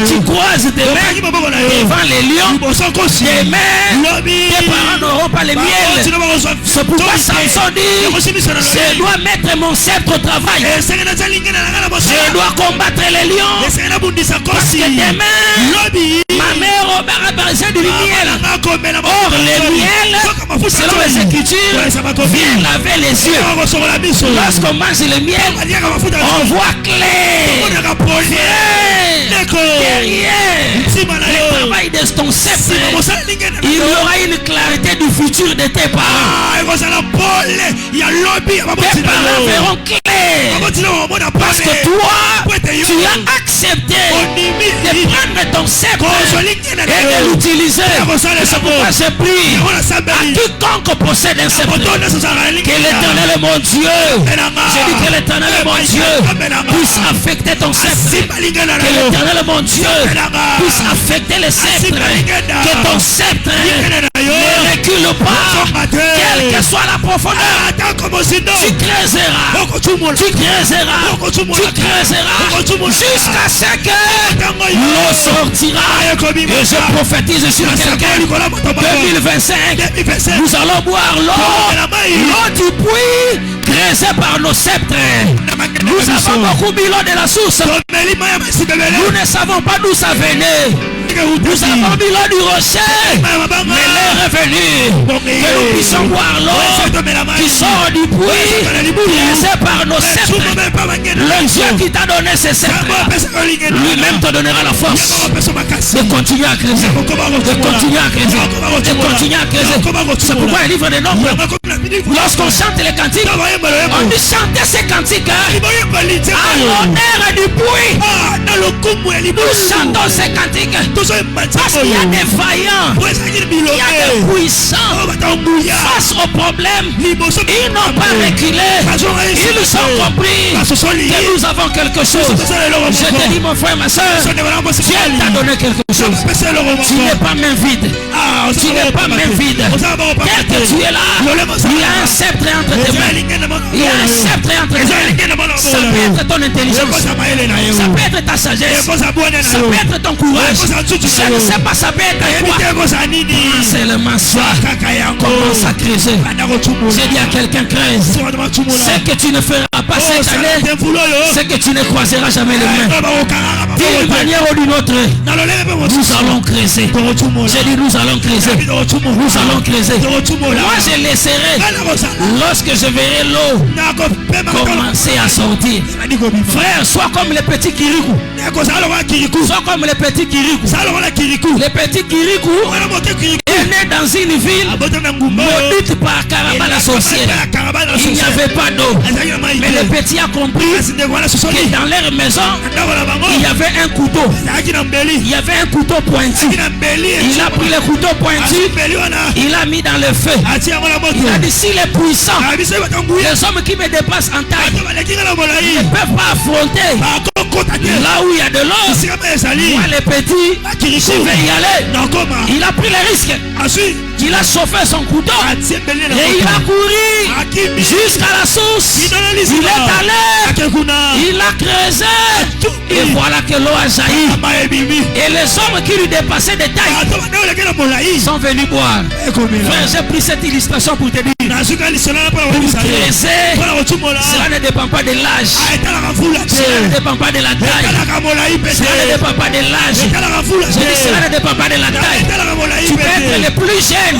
tu croises tes mains devant les lions, demain tes parents n'auront pas les miels. C'est pourquoi Samson dit, je dois mettre mon sceptre au travail. Je dois combattre les lions. Parce que demain, ma mère aura besoin du miel. Or le miel, selon les Écritures, vient laver les yeux. Lorsqu'on mange le miel, on voit clair. Derrière le travail de ton sceptre, il y aura une clarté du futur de tes parents. Tes parents verront clair. Parce que toi, tu as accepté de prendre ton sceptre et de l'utiliser. C'est pourquoi j'ai pris à quiconque possède un sceptre que l'Éternel mon Dieu, j'ai dit que l'Éternel mon Dieu puisse affecter ton sceptre, que l'Éternel mon Dieu puisse affecter le sceptre, que ton sceptre ne recule pas, quelle que soit la profondeur. Tu creuseras jusqu'à ce que l'eau sortira. Et je prophétise sur quelqu'un. 2025, nous allons boire l'eau du puits creusé par nos sceptres. Nous avons beaucoup bu l'eau de la source. Nous ne savons pas d'où ça venait. Nous avons mis l'eau du rocher, mais l'heure est venue que nous puissions boire l'eau qui sort du puits, creusé par nos sceptres. Le Dieu qui t'a donné ces sceptres, lui-même te donnera la force de continuer à creuser, de continuer à creuser, de continuer à creuser. C'est pourquoi le livre des Nombres, lorsqu'on chante les cantiques, on dit chanter ces cantiques à l'honneur du puits. Nous chantons ces cantiques parce qu'il y a des vaillants, il y a des puissants face aux problèmes. Ils n'ont pas reculé, ils ont compris que nous avons quelque chose. Je te dis mon frère, ma soeur, Dieu t'a donné quelque chose. Tu n'es pas main vide, tu n'es pas main vide. Tel que tu es là, il y a un sceptre entre tes mains, il y a un sceptre entre tes mains. Ça peut être ton intelligence, ça peut être ta sagesse, ça peut être ton courage. Je ne sais pas, ça peut être quoi. Seulement ça, commence à creuser. J'ai dit à quelqu'un, creuse. Ce que tu ne feras pas cette année, c'est que tu ne croiseras jamais les mains. D'une manière ou d'une autre, nous allons creuser. J'ai dit nous allons creuser. Nous allons creuser. Moi je laisserai lorsque je verrai l'eau commencer à sortir. Frère, sois comme les petits kirikou. Sois comme les petits kirikou. Les petits kirikou est né dans une ville maudite par Karaba la sorcière. Il n'y avait pas d'eau. Mais le petit a compris que dans leur maison, il y avait un couteau. Il y avait un couteau pointu. Il a pris le couteau pointu, il a mis dans le feu. Il a dit si les puissants, les hommes qui me dépassent en taille, ne peuvent pas affronter là où il y a de l'eau, moi les petits, je vais y aller. Il a pris le risque. Il a chauffé son couteau et il a couru jusqu'à la source. Il est allé, il a creusé et voilà que l'eau a jailli. Et les hommes qui lui dépassaient de taille sont venus boire. Frère, j'ai pris cette illustration pour te dire, pour creuser, cela ne dépend pas de l'âge, cela ne dépend pas de la taille, cela ne dépend pas de l'âge. Je dis cela ne dépend pas de la taille. Tu peux être le plus jeune,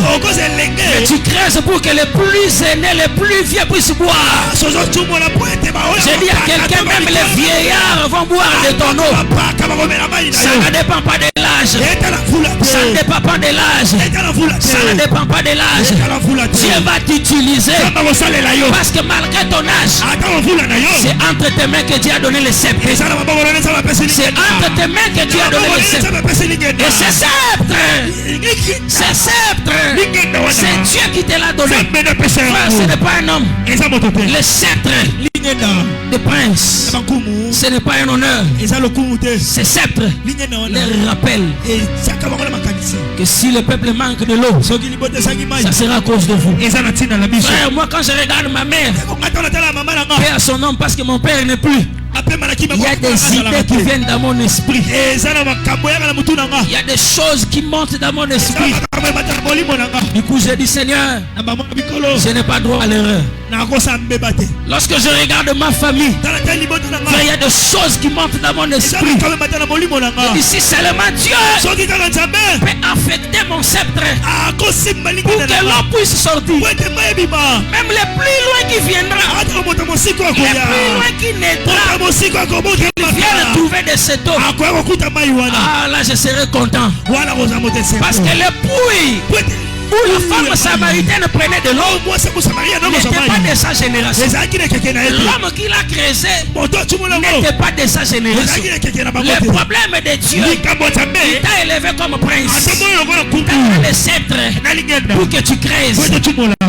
mais tu creuses pour que les plus aînés, les plus vieux puissent boire. J'ai dit à quelqu'un, même les vieillards vont boire de ton eau. Ça ne dépend pas de l'âge. Ça ne dépend pas de l'âge. Ça ne dépend pas de l'âge. Dieu va t'utiliser parce que malgré ton âge, c'est entre tes mains que Dieu a donné le sceptre. C'est entre tes mains que Dieu a donné le sceptre. Et ce sceptre, c'est Dieu qui te l'a donné. Frère, ce n'est pas un homme. Le sceptre de prince, ce n'est pas un honneur. Ce sceptre leur rappelle que si le peuple manque de l'eau, ça sera à cause de vous. Frère, moi quand je regarde ma mère, paix à son nom, parce que mon père n'est plus, il y a des idées qui viennent dans mon esprit. Il y a des choses qui montent dans mon esprit. Du coup j'ai dit Seigneur, je n'ai pas droit à l'erreur. Lorsque je regarde ma famille, il y a des choses qui montent dans mon esprit. Je dis si seulement Dieu peut affecter mon sceptre pour que l'eau puisse sortir. Même les plus loin qui viendra, les plus loin qui naîtra, qu'ils viennent trouver de cette eau. Ah là je serai content. Parce que le puits où la femme samaritaine prenait de l'eau n'était pas de sa génération. L'homme qui l'a créé n'était pas de sa génération. Le problème de Dieu, il t'a élevé comme prince, il t'a donné le sceptre pour que tu crèses.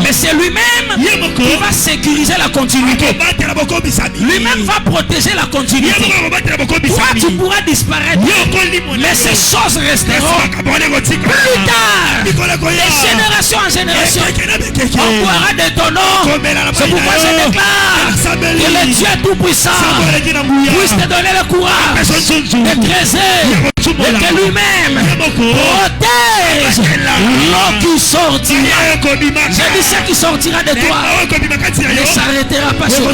Mais c'est lui-même qui va sécuriser la continuité. Lui-même va protéger la continuité. Toi, tu pourras disparaître, mais ces choses resteront. Plus tard, de génération en génération, on boira de ton nom. C'est pourquoi je déclare que le Dieu Tout-Puissant puisse te donner le courage de creuser et que lui-même protège l'eau qui sortira. J'ai dit ce qui sortira de toi ne s'arrêtera pas chez toi.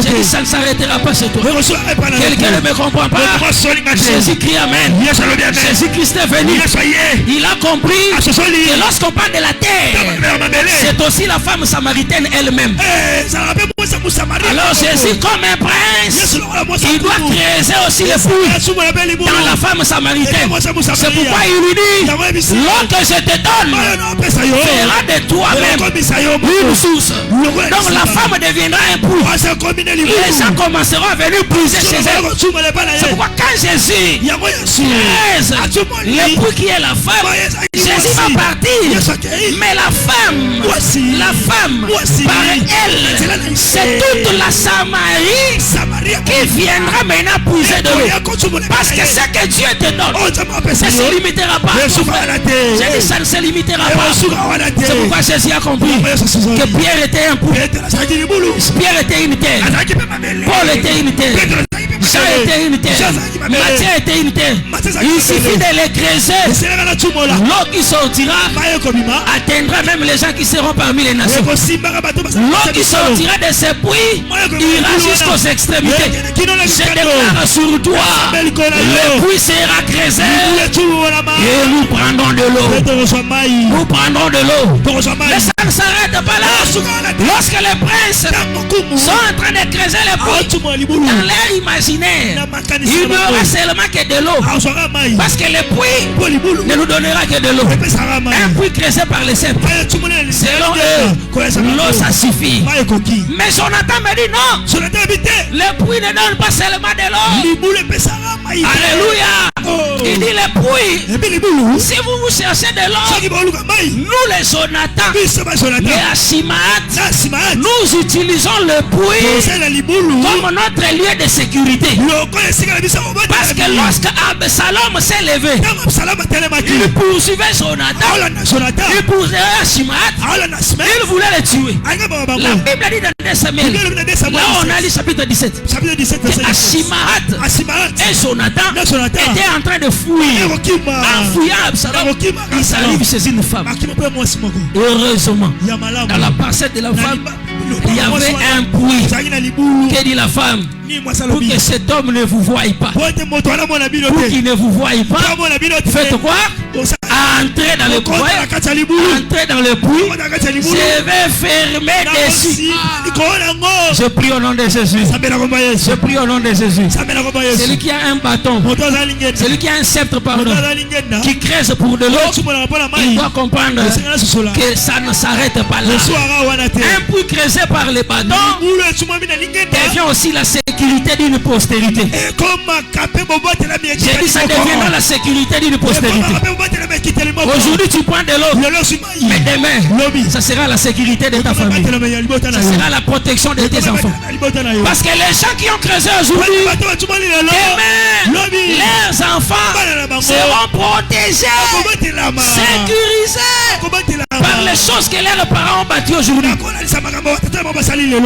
J'ai dit ça ne s'arrêtera pas chez toi. Quelqu'un ne me comprend pas. Jésus-Christ, amen. Jésus-Christ est venu. Il a compris que lorsqu'on parle de la terre, c'est aussi la femme samaritaine elle-même. Alors Jésus, comme un prince, il doit creuser aussi les fruits dans la femme samaritaine. C'est pourquoi il lui dit, l'eau que je te donne fera de toi-même une source. Donc la femme deviendra un puits. Les gens commenceront à venir puiser chez elle. C'est pourquoi quand Jésus creuse le puits qui est la femme, Jésus va partir. Mais la femme, par elle, c'est toute la Samarie qui viendra maintenant puiser de l'eau. Parce que ce que Dieu te donne, ça ne se limitera pas. J'ai dit ça ne se limitera pas. C'est pourquoi Jésus a compris que Pierre était un puits. Pierre était une terre. Paul était une terre. Jean était une terre. Matthieu était une terre. Il suffit de les creuser. L'eau qui sortira atteindra même les gens qui seront parmi les nations. L'eau qui sortira de ces puits ira jusqu'aux extrémités. Je déclare sur toi, le puits sera creusé et nous prendrons de l'eau. Nous prendrons de l'eau. Mais ça ne s'arrête pas là. Lorsque les princes sont en train de creuser les puits, dans l'air imaginaire, il n'y aura seulement que de l'eau. Parce que le puits ne nous donnera que de l'eau. Un puits creusé par les serpents, selon eux, l'eau ça suffit. Mais Jonathan me dit non. Le puits ne donne pas seulement de l'eau. Alléluia. Il dit le puits. Si vous cherchez de l'eau, nous les Jonathan, les Ashimaat, nous utilisons le puits comme notre lieu de sécurité. Parce que lorsque Absalom s'est levé, il poursuivait Jonathan, il poursuivait Ashimaat, il voulait le tuer. La Bible dit dans 2 Samuel, là on a lu chapitre 17, que Ashimaat et Jonathan étaient en train de fouiller. En fouillant Absalom, ils arrivent chez une femme. Heureusement, dans la parcelle de la femme, il y avait un puits. Que dit la femme? Pour que cet homme ne vous voie pas. Pour qu'il ne vous voie pas, faites quoi? Entrez dans le puits. Entrez dans le puits. Je vais fermer dessus. Je prie au nom de Jésus. Je prie au nom de Jésus. Celui qui a un bâton, celui qui a un sceptre, pardon, qui creuse pour de l'eau, il doit comprendre que ça ne s'arrête pas là. Un puits creusé par les bâtons devient aussi la sécurité d'une postérité. J'ai dit ça deviendra la sécurité d'une postérité. Aujourd'hui tu prends de l'eau, mais demain ça sera la sécurité de ta famille. Ça sera la protection de tes enfants. Parce que les gens qui ont creusé aujourd'hui, demain leurs enfants seront protégés, sécurisés par les choses que leurs parents ont bâties aujourd'hui.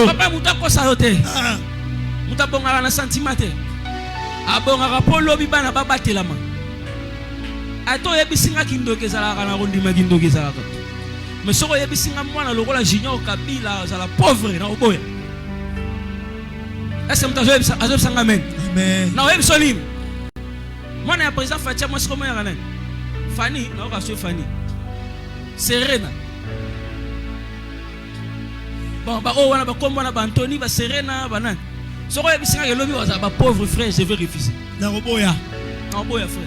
Papa Moutako Sayote, Moutabonga na sentimate, Abonga Polo Bibana Babatelama. Ato yebisinga kindoke zalaka na rondima kindoke zalaka. Mais soko yebisinga mwana lokola Junior Kabila zala pauvre na oboya. Est-ce que mtazo yebisanga amen? Amen. Na yebisolim. Mwana ya président Fatia moi siko moya kana. Fanny na okaso Fanny. Serena. Bon ba o wana ba kombo na ba Anthony ba Serena banan. Soko yebisinga ke lobi wa ba pauvre frère je vais refuser. Na oboya. Na oboya frère.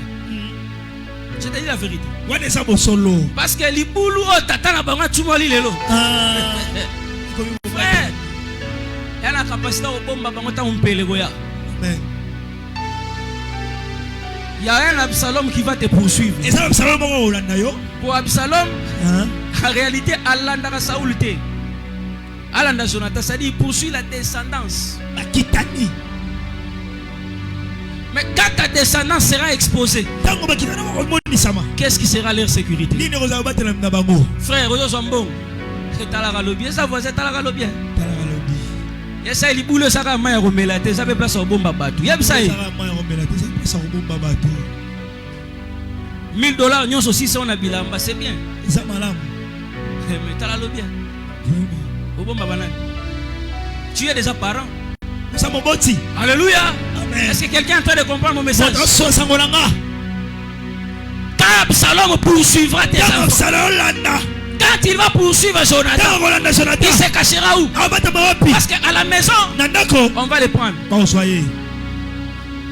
Je te dis la vérité. solo. Parce que les boulot tata na bango tumoli lelo. Frère, il y a la capacité au bomba bango ta umpele goya. Amen. Il y a un Absalom qui va te poursuivre. Et ça Absalom bango olanda yo. Pour Absalom, en réalité Alanda ka Saoul te. Alanda Jonathan, ça dit il poursuit la descendance. La kitani. Mais quand ta descendance sera exposée, qu'est-ce qui sera leur sécurité? Frère, ça voisin, et ça il boule ça comme ça peut place au bon babatou. Y'a ça. $1000 nous aussi si on a bilamba, c'est bien. Mais t'as la bien. Au bon babana. Tu es déjà parent. Alléluia. Est-ce que quelqu'un est en train de comprendre mon message? Quand Absalom poursuivra tes enfants, quand il va poursuivre Jonathan, il se cachera où? Parce qu'à la maison, on va les prendre.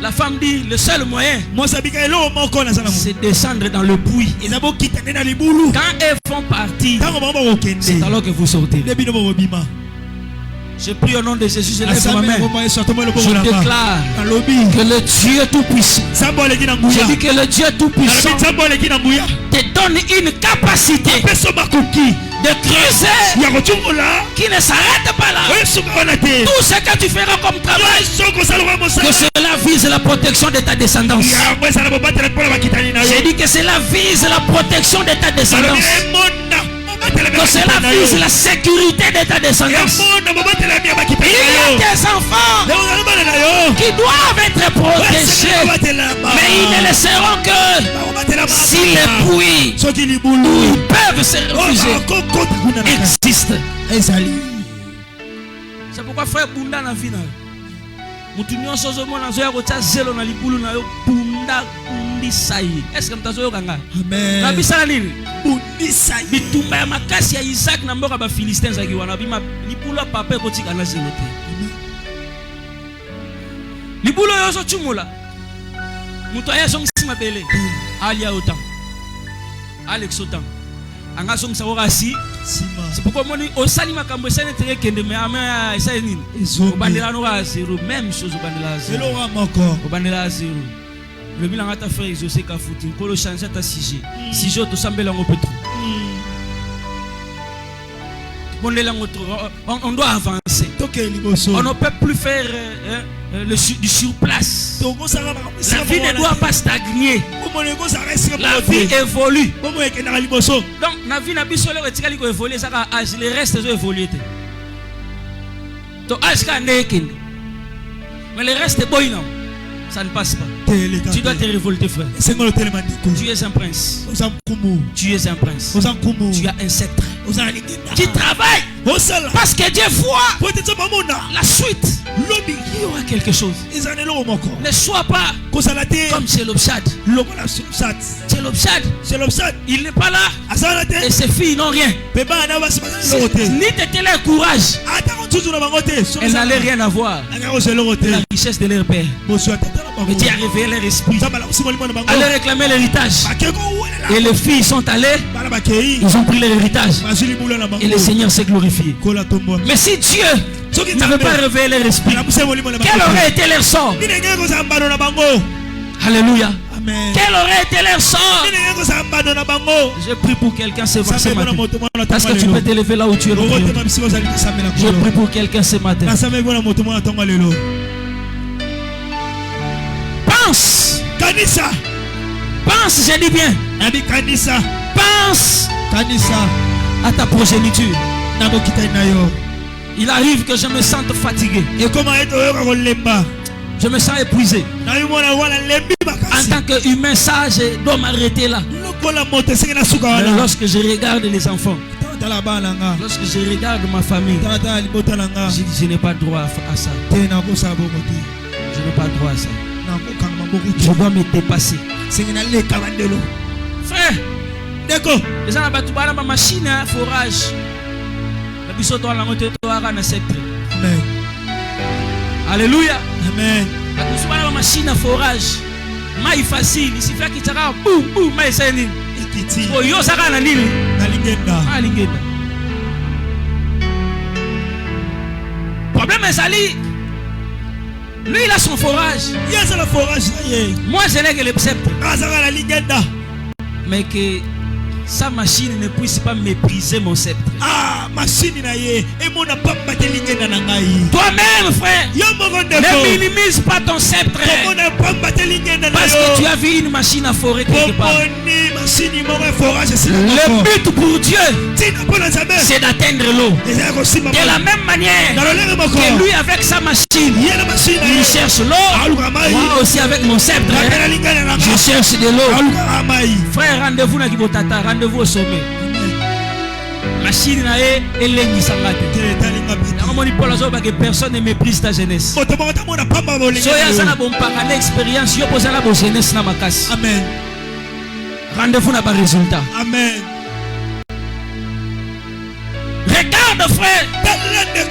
La femme dit, le seul moyen, c'est descendre dans le puits. Quand elles font partie, c'est alors que vous sortez. Je prie au nom de Jésus, je lève ma main. Je déclare que le Dieu Tout-Puissant, je dis que le Dieu Tout-Puissant te donne une capacité de creuser qui ne s'arrête pas là. Tout ce que tu feras comme travail, que cela vise la protection de ta descendance. Je dis que cela vise la protection de ta descendance. Que cela vise la sécurité de ta descendance. Il y a des enfants qui doivent être protégés, mais ils ne le seront que si les puits où ils peuvent se refuser existent. C'est pourquoi frère Bunda na vie na mutu nyonso zo mona zo ya ko tsa zelo na libulu na yo Bunda bundisai. Est-ce que mtazo yo kanga? Amen. Na bisala nini? Bundisai. Bitumba ya makasi ya Isaac na mboka ba Philistins aki wana bima libulu papa ko tika na zelo te. Libulu yo zo chumula. Mutu aya song sima bele. Alia autant. Alex autant. Anga song sa orasi. C'est pourquoi moi au sali makambo sene tere kende me ama esa nini bandela no ra zéro même chose bandela zéro au bandela zéro le bilan ta frère José ka futi ko changer ta sujet sujet to sambela ngo petro on doit avancer. On ne peut plus faire du surplace. La vie ne doit pas stagner. La vie évolue. Donc, la vie n'a pas évolué. Le reste est évolué. Mais le reste est bon. Ça ne passe pas. Tu dois te révolter, frère. Tu es un prince. Tu es un prince. Tu as un sceptre. Tu travailles. Parce que Dieu voit la suite. Il y aura quelque chose. Ne sois pas comme Tchelobshad. Tchelobshad, il n'est pas là. Et ses filles n'ont rien. Ni t'étais leur courage. Elles n'allaient rien avoir. La richesse de leur père. Mais Dieu a réveillé leur esprit. Allez réclamer l'héritage. Et les filles sont allées. Ils ont pris l'héritage. Et le Seigneur s'est glorifié. Mais si Dieu n'avait pas réveillé leur esprit, quel aurait été leur sort? Alléluia. Amen. Quel aurait été leur sort? Je prie pour quelqu'un ce matin. Parce que tu peux t'élever là où tu es. Je prie pour quelqu'un ce matin. Pense. Pense, je dis bien. Pense à ta progéniture. Il arrive que je me sente fatigué. Je me sens épuisé. En tant qu'humain sage, je dois m'arrêter là. Mais lorsque je regarde les enfants, lorsque je regarde ma famille, je dis je n'ai pas droit à ça. Je n'ai pas droit à ça. Je dois me dépasser. Frère, les gens ont ma machine à forage. Alléluia. Amen. Ma machine à forage. Maï facile, il suffit qu'il tira boum boum maï c'est nini. Oh yo ça kana nini? Na lingenda. Ah lingenda. Problème est sali. Lui il a son forage. Il a son forage. Moi je n'ai que le sceptre. Ah ça va la lingenda. Mais que sa machine ne puisse pas mépriser mon sceptre. Ah, machine na ye et mon n'a pas battu lingenda na ngai. Toi-même frère, ne minimise pas ton sceptre. Parce que tu as vu une machine à forer quelque part. Le but pour Dieu, c'est d'atteindre l'eau. De la même manière que lui avec sa machine, il cherche l'eau. Moi aussi avec mon sceptre, je cherche de l'eau. Frère, rendez-vous na Kibotata, rendez-vous au sommet. Machine na ye elengi sangate. Namoni Paul azoba que personne ne méprise ta jeunesse. Soya sana bon pakane expérience yo posala bo jeunesse na makasi. Amen. Rendez-vous na ba résultat. Amen. Regarde frère,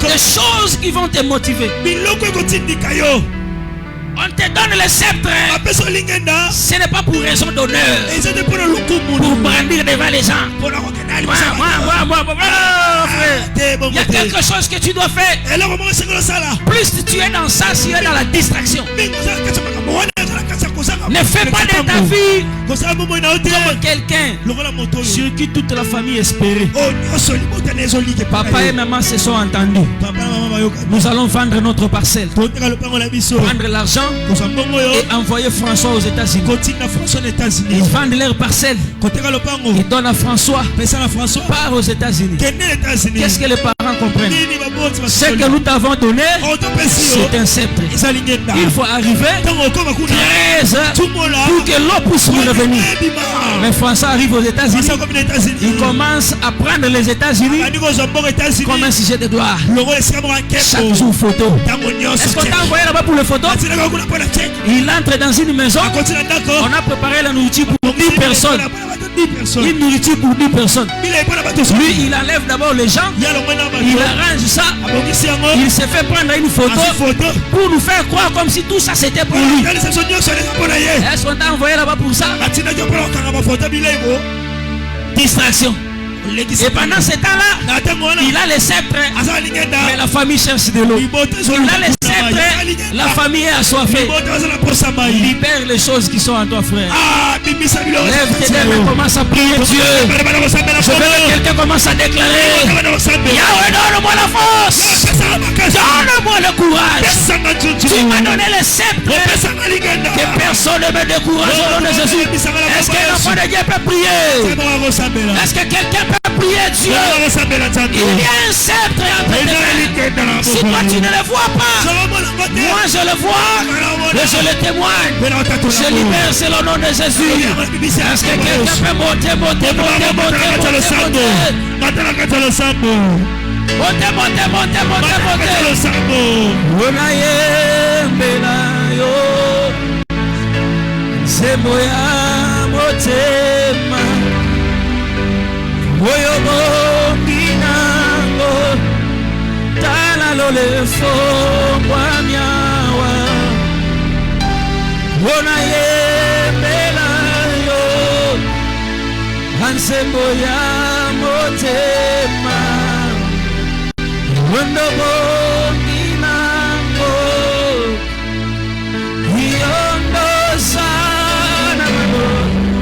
des choses qui vont te motiver. On te donne le sceptre. Ce n'est pas pour raison d'honneur. Pour brandir devant les gens. Il y a quelque chose que tu dois faire. Plus tu es dans ça, tu es dans la distraction. Ne fais pas de ta vie comme quelqu'un sur qui toute la famille espérait. Papa et maman se sont entendus. Nous allons vendre notre parcelle, prendre l'argent et envoyer François aux États-Unis. Ils vendent leur parcelle. Ils donnent à François. Part aux États-Unis. Qu'est-ce que les parents comprennent? Ce que nous t'avons donné, c'est un sceptre. Il faut arriver 13 pour que l'eau puisse nous revenir. Mais François arrive aux États-Unis. Il commence à prendre les États-Unis comme un sujet de gloire. Chaque jour photo. Est-ce qu'on t'a envoyé là-bas pour les photos? Il entre dans une maison. On a préparé la nourriture pour 10 personnes. Une nourriture pour 10 personnes. Lui, il enlève d'abord les gens. Il arrange ça. Il se fait prendre une photo pour nous faire croire comme si tout ça c'était pour lui. Est-ce qu'on t'a envoyé là-bas pour ça? Distraction. Et pendant ce temps-là, il a les sceptres, mais la famille cherche de l'eau. Il a les sceptres, la famille est assoiffée. Libère les choses qui sont en toi, frère. Lève tes mains, commence à prier Dieu. Je veux que quelqu'un commence à déclarer: Yahweh, donne-moi la force, donne-moi le courage. Tu m'as donné les sceptres, que personne ne me décourage au nom de Jésus. Est-ce qu'un enfant de Dieu peut prier? Est-ce que quelqu'un peut prier Dieu? Il y a un sceptre entre tes mains. Si toi tu ne le vois pas, moi je le vois et je le témoigne. Je libère, c'est le nom de Jésus. Est-ce que quelqu'un peut monter? Oyo bonginango tala lole fo kwa miawa wona yembela yo hansembo ya motema wondo bonginango yondo sana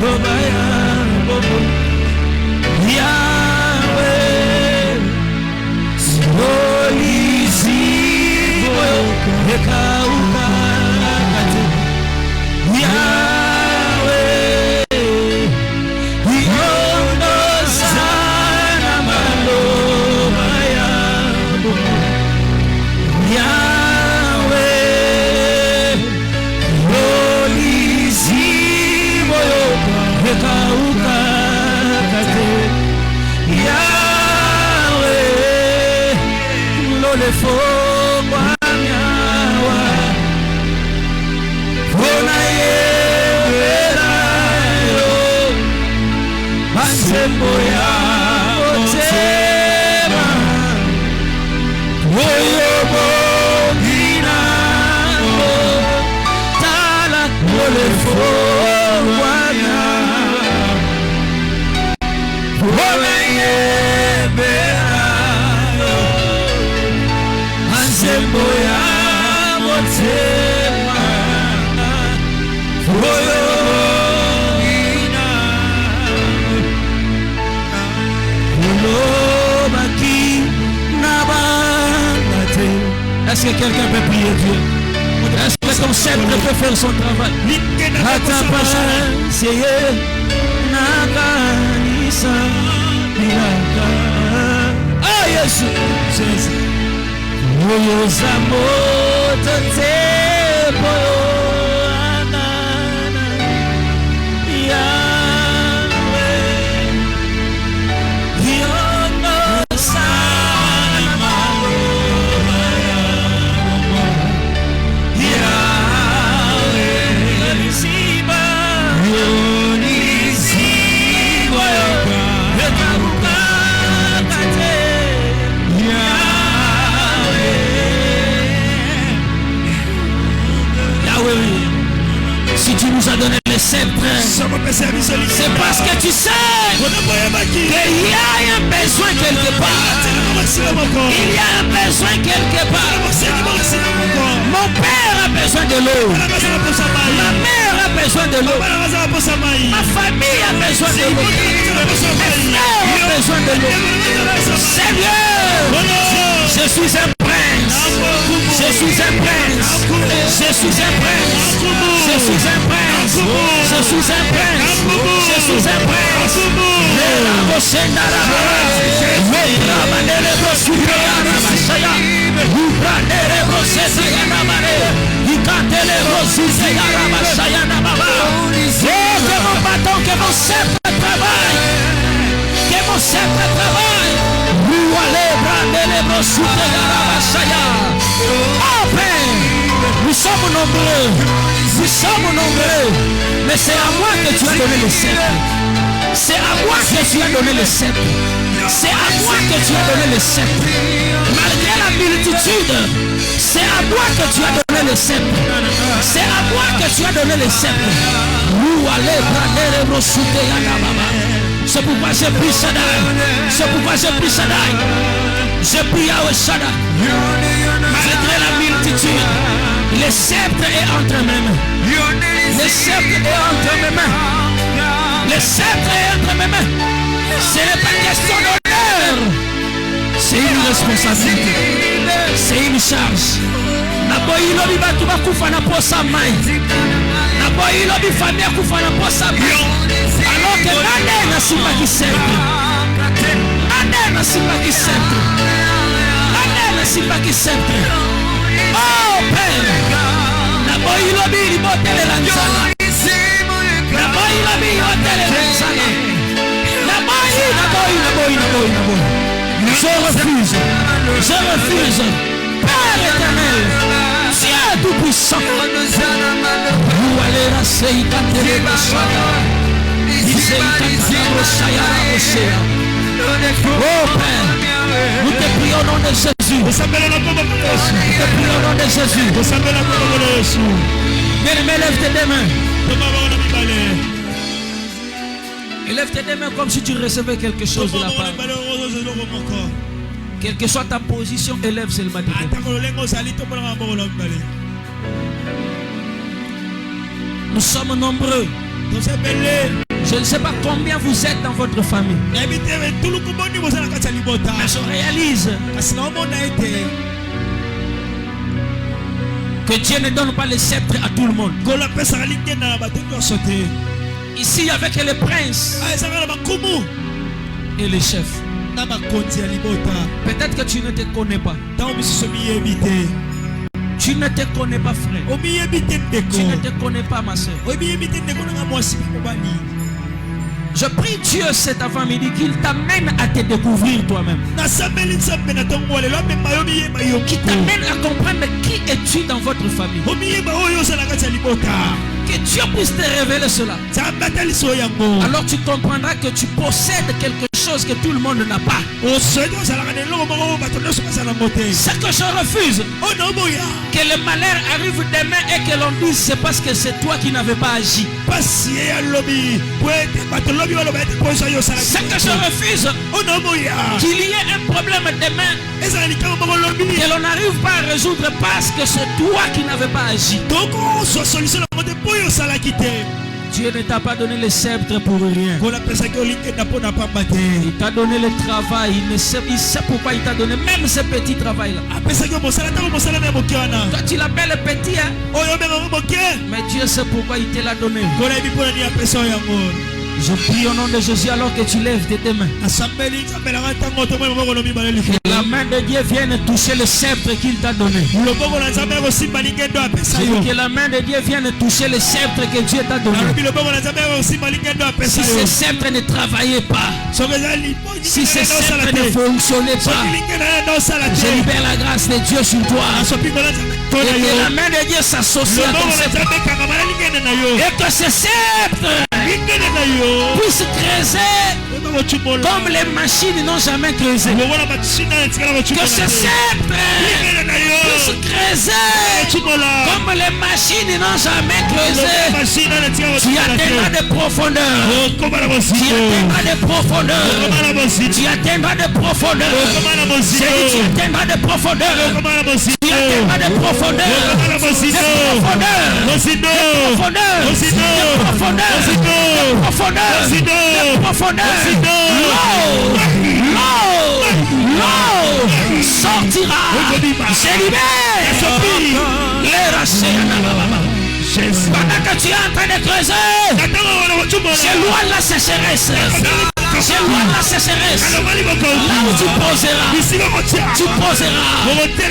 bobaya bobo Yahweh, Solizi, Ekauka, Yahweh, Yondo Sana Malobaya, Yahweh, Solizi, Ekauka. Le faux miawa Fona yebela yo Masembo ya motema Oyo bogina Tala le faux Est-ce que quelqu'un peut prier Dieu? Est-ce que ton sceptre peut faire son travail? Ah Jésus. Si tu nous as donné le sceptre, c'est parce que tu sais qu'il y a un besoin quelque part. Il y a un besoin quelque part. Mon père a besoin de l'eau. Ma mère a besoin de l'eau. Ma famille a besoin de l'eau. Mes frères ont besoin de l'eau. Seigneur, je suis un prince. Je suis un prince. Je suis un prince. Je suis un prince. Je suis un prince. Je suis un prince. Que mon bâton, que mon sceptre travaille. Que mon sceptre travaille. Oh Père, nous sommes nombreux. Nous sommes nombreux. Mais c'est à moi que tu as donné le sceptre. C'est à moi que tu as donné le sceptre. C'est à moi que tu as donné le sceptre. Malgré la multitude, c'est à moi que tu as donné le sceptre. C'est à moi que tu as donné le sceptre. C'est pourquoi j'ai pris Shaddai. C'est pourquoi j'ai pris Shaddai. J'ai pris Yahweh Shaddai. Malgré la multitude, le sceptre est entre mes mains. Le sceptre est entre mes mains. Le sceptre est entre mes mains. Ce n'est pas question d'honneur. C'est une responsabilité. C'est une charge. Alors que l'année n'a pas qui sceptre. L'année n'a pas qui sceptre. L'année n'a pas qui sceptre. Oh Père, la boy lobby l'hôtel lanzana. La boy lobby l'hôtel lanzana. La boy. Je refuse. Père éternel, Dieu tout-puissant. Vous allez la seïkatere bashaya. Oh Père, nous te prions au nom de Jésus. Nous te prions au nom de Jésus. Bien-aimé, lève tes deux mains. Lève tes deux mains comme si tu recevais quelque chose de la part. Quelle que soit ta position, élève seulement tes mains. Nous sommes nombreux. Je ne sais pas combien vous êtes dans votre famille. Mais je réalise que Dieu ne donne pas le sceptre à tout le monde. Ici, il n'y avait que les princes et les chefs. Peut-être que tu ne te connais pas. Tu ne te connais pas, frère. Tu ne te connais pas, ma soeur. Je prie Dieu cet avant-midi qu'il t'amène à te découvrir toi-même. Qu'il t'amène à comprendre qui es-tu dans votre famille. Que Dieu puisse te révéler cela. Alors tu comprendras que tu possèdes quelque chose chose que tout le monde n'a pas. Ce que je refuse, que le malheur arrive demain et que l'on dise c'est parce que c'est toi qui n'avais pas agi. Ce que je refuse, qu'il y ait un problème demain que l'on n'arrive pas à résoudre parce que c'est toi qui n'avais pas agi. Dieu ne t'a pas donné le sceptre pour rien. Il t'a donné le travail. Il sait pourquoi il t'a donné même ce petit travail-là. Toi tu l'appelles petit, hein? Mais Dieu sait pourquoi il te l'a donné. Je prie au nom de Jésus alors que tu lèves tes mains. Que la main de Dieu vienne toucher le sceptre qu'il t'a donné. Que la main de Dieu vienne toucher le sceptre que Dieu t'a donné. Si ce sceptre ne travaillait pas, si ce sceptre ne fonctionnait pas, je libère la grâce de Dieu sur toi. Et que la main de Dieu s'associe à ton sceptre. Et que ce sceptre puisse creuser comme les machines n'ont jamais creusé. Que ce sceptre puisse creuser comme les machines n'ont jamais creusé. Tu atteindras des profondeurs. Tu atteindras des profondeurs. Tu atteindras des profondeurs. Tu atteindras des profondeurs. Tu atteindras des profondeurs. L'eau sortira. C'est libéré. Pendant que tu es en train de creuser, c'est loin la sécheresse. C'est loin la sécheresse. Là où tu poseras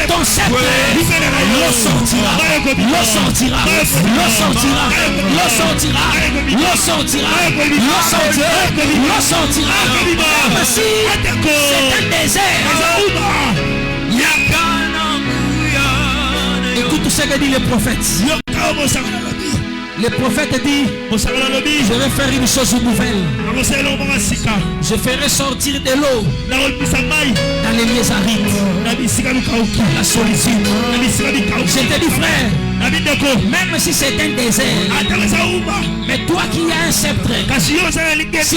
ton sceptre, l'eau sortira. L'eau sortira. L'eau sortira. L'eau sortira. L'eau sortira. L'eau sortira. L'eau sortira. Même si c'est un désert. Écoute ce que dit le prophète. Le prophète dit, je vais faire une chose nouvelle. Je ferai sortir de l'eau dans les lieux arides, la solitude. Je te dis frère, même si c'est un désert, mais toi qui as un sceptre, si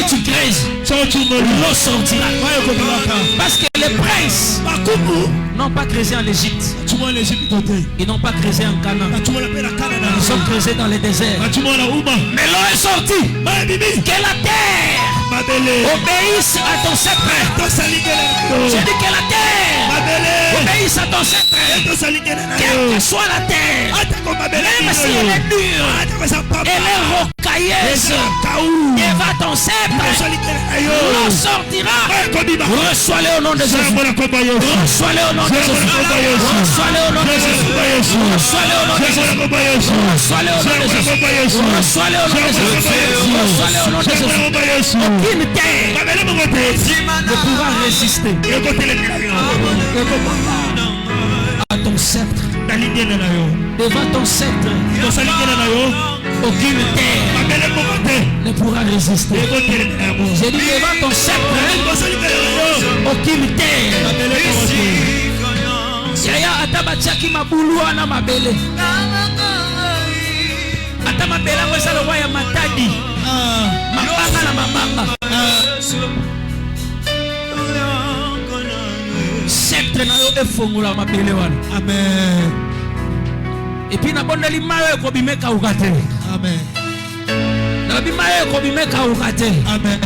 tu creuses, l'eau sortira. Parce que les princes n'ont pas creusé en Égypte. Ils n'ont pas creusé en Canaan. Ils ont creusé dans les déserts. Mais l'eau est sortie. Que la terre obéisse à ton sceptre. J'ai dit que la terre obéisse à ton sceptre. Quelle que soit la terre, même si elle est dure, elle est rocailleuse, et va ton sceptre, l'eau sortira. Reçois-le au nom de Jésus. Reçois-le au nom de Jésus. Reçois-le au nom de Jésus. Reçois-le au nom de Jésus. Reçois-le au nom de Jésus. Reçois-le au nom de Jésus. Reçois-le au nom de Jésus. Aucune terre ne pourra résister à ton sceptre. Devant ton sceptre, aucune terre ne pourra résister. J'ai dit devant ton sceptre, aucune terre. Yaya atabachaki mabulu na mabele. Atamabela mwesa lo waya matadi. Mabanga na mabanga. Sceptre na yo efungula mabele wana. Amen. Et puis na bonde li mawe ko bimeka ukate. Amen. Na bimaye ko bimeka ukate. Amen.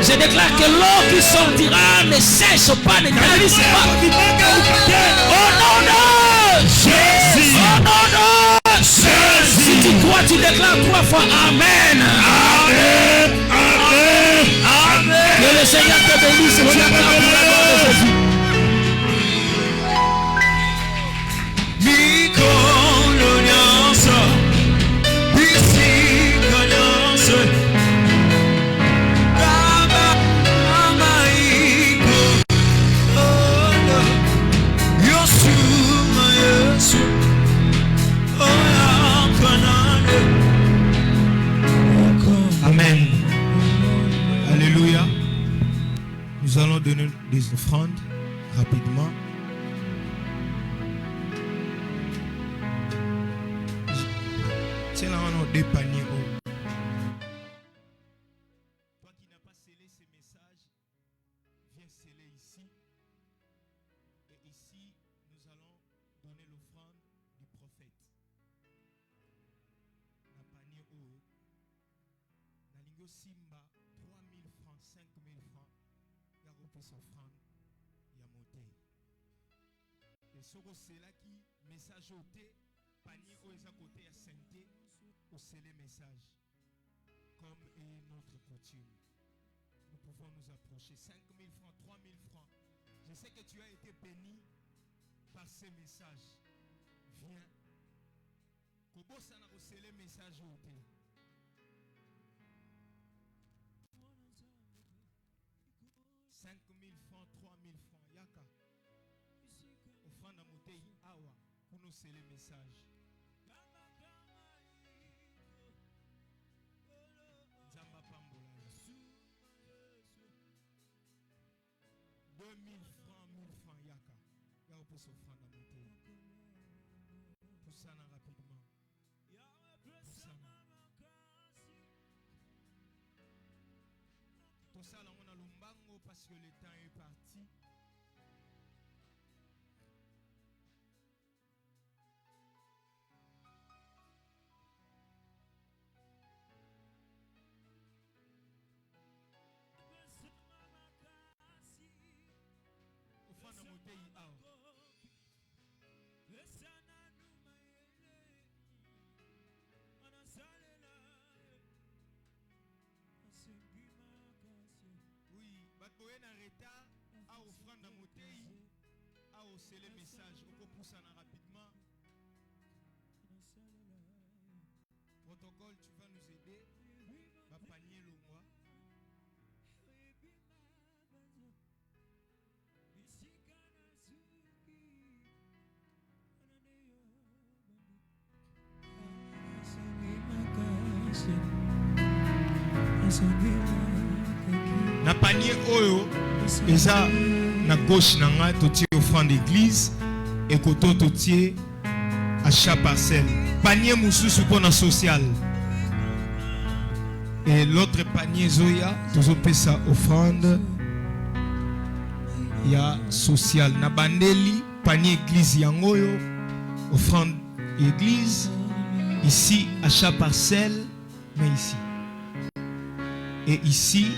Je déclare que l'eau qui sortira ne sèche pas, ne tarisse pas. Au nom de Jésus. Au nom de Jésus. Si tu crois, tu déclares 3 fois Amen. Amen. Amen. Amen. Que le Seigneur te bénisse. Tu acclames pour la gloire de Jésus. les offrandes rapidement. C'est là on a deux paniers. Toi qui n'as pas scellé ces messages, viens sceller ici. Et ici, nous allons donner l'offrande du prophète. Na panier haut. Na lingo simba 3000 francs, 5000 francs. Ya repose offrande. Ya monté. Et ce que c'est là qui message au thé, panier haut et à côté à sainteté. Au sceller message comme est notre coutume. Nous pouvons nous approcher. 5000 francs, 3000 francs. Je sais que tu as été béni par ces messages. Viens. Comment ça n'a pas scellé message au thé? « 5000 francs, 3000 francs. Yaka. Offrande à monter awa pour nous sceller message. 2000 francs, 1000 francs, yaka. Yaka pour s'offrande à monter. Pour ça, rapidement. Pour ça, tout ça, là, on a l'umbango parce que le temps est parti. Oui, en retard, à offrande à monter, à hausser les messages, au pousse rapidement. Protocole, tu vas nous aider. Va panier le mois. Na panier oyo eza na gauche na nga totie offrande d'église et koto totie achat parcelle. Panier mususu pour na social. Et l'autre panier zoya tozo pesa offrande ya social. Na bandeli panier église yangoyo offrande église. Ici achat parcelle mais ici. Et ici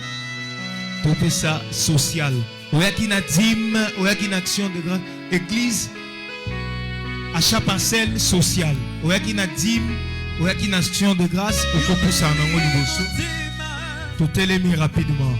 tout ça social. Oya qui na dîme, oya qui na action de grâce. Église, achat parcelle social. Oya qui na dîme, oya qui na action de grâce. Il faut pour ça en anglais. Tout est mis rapidement.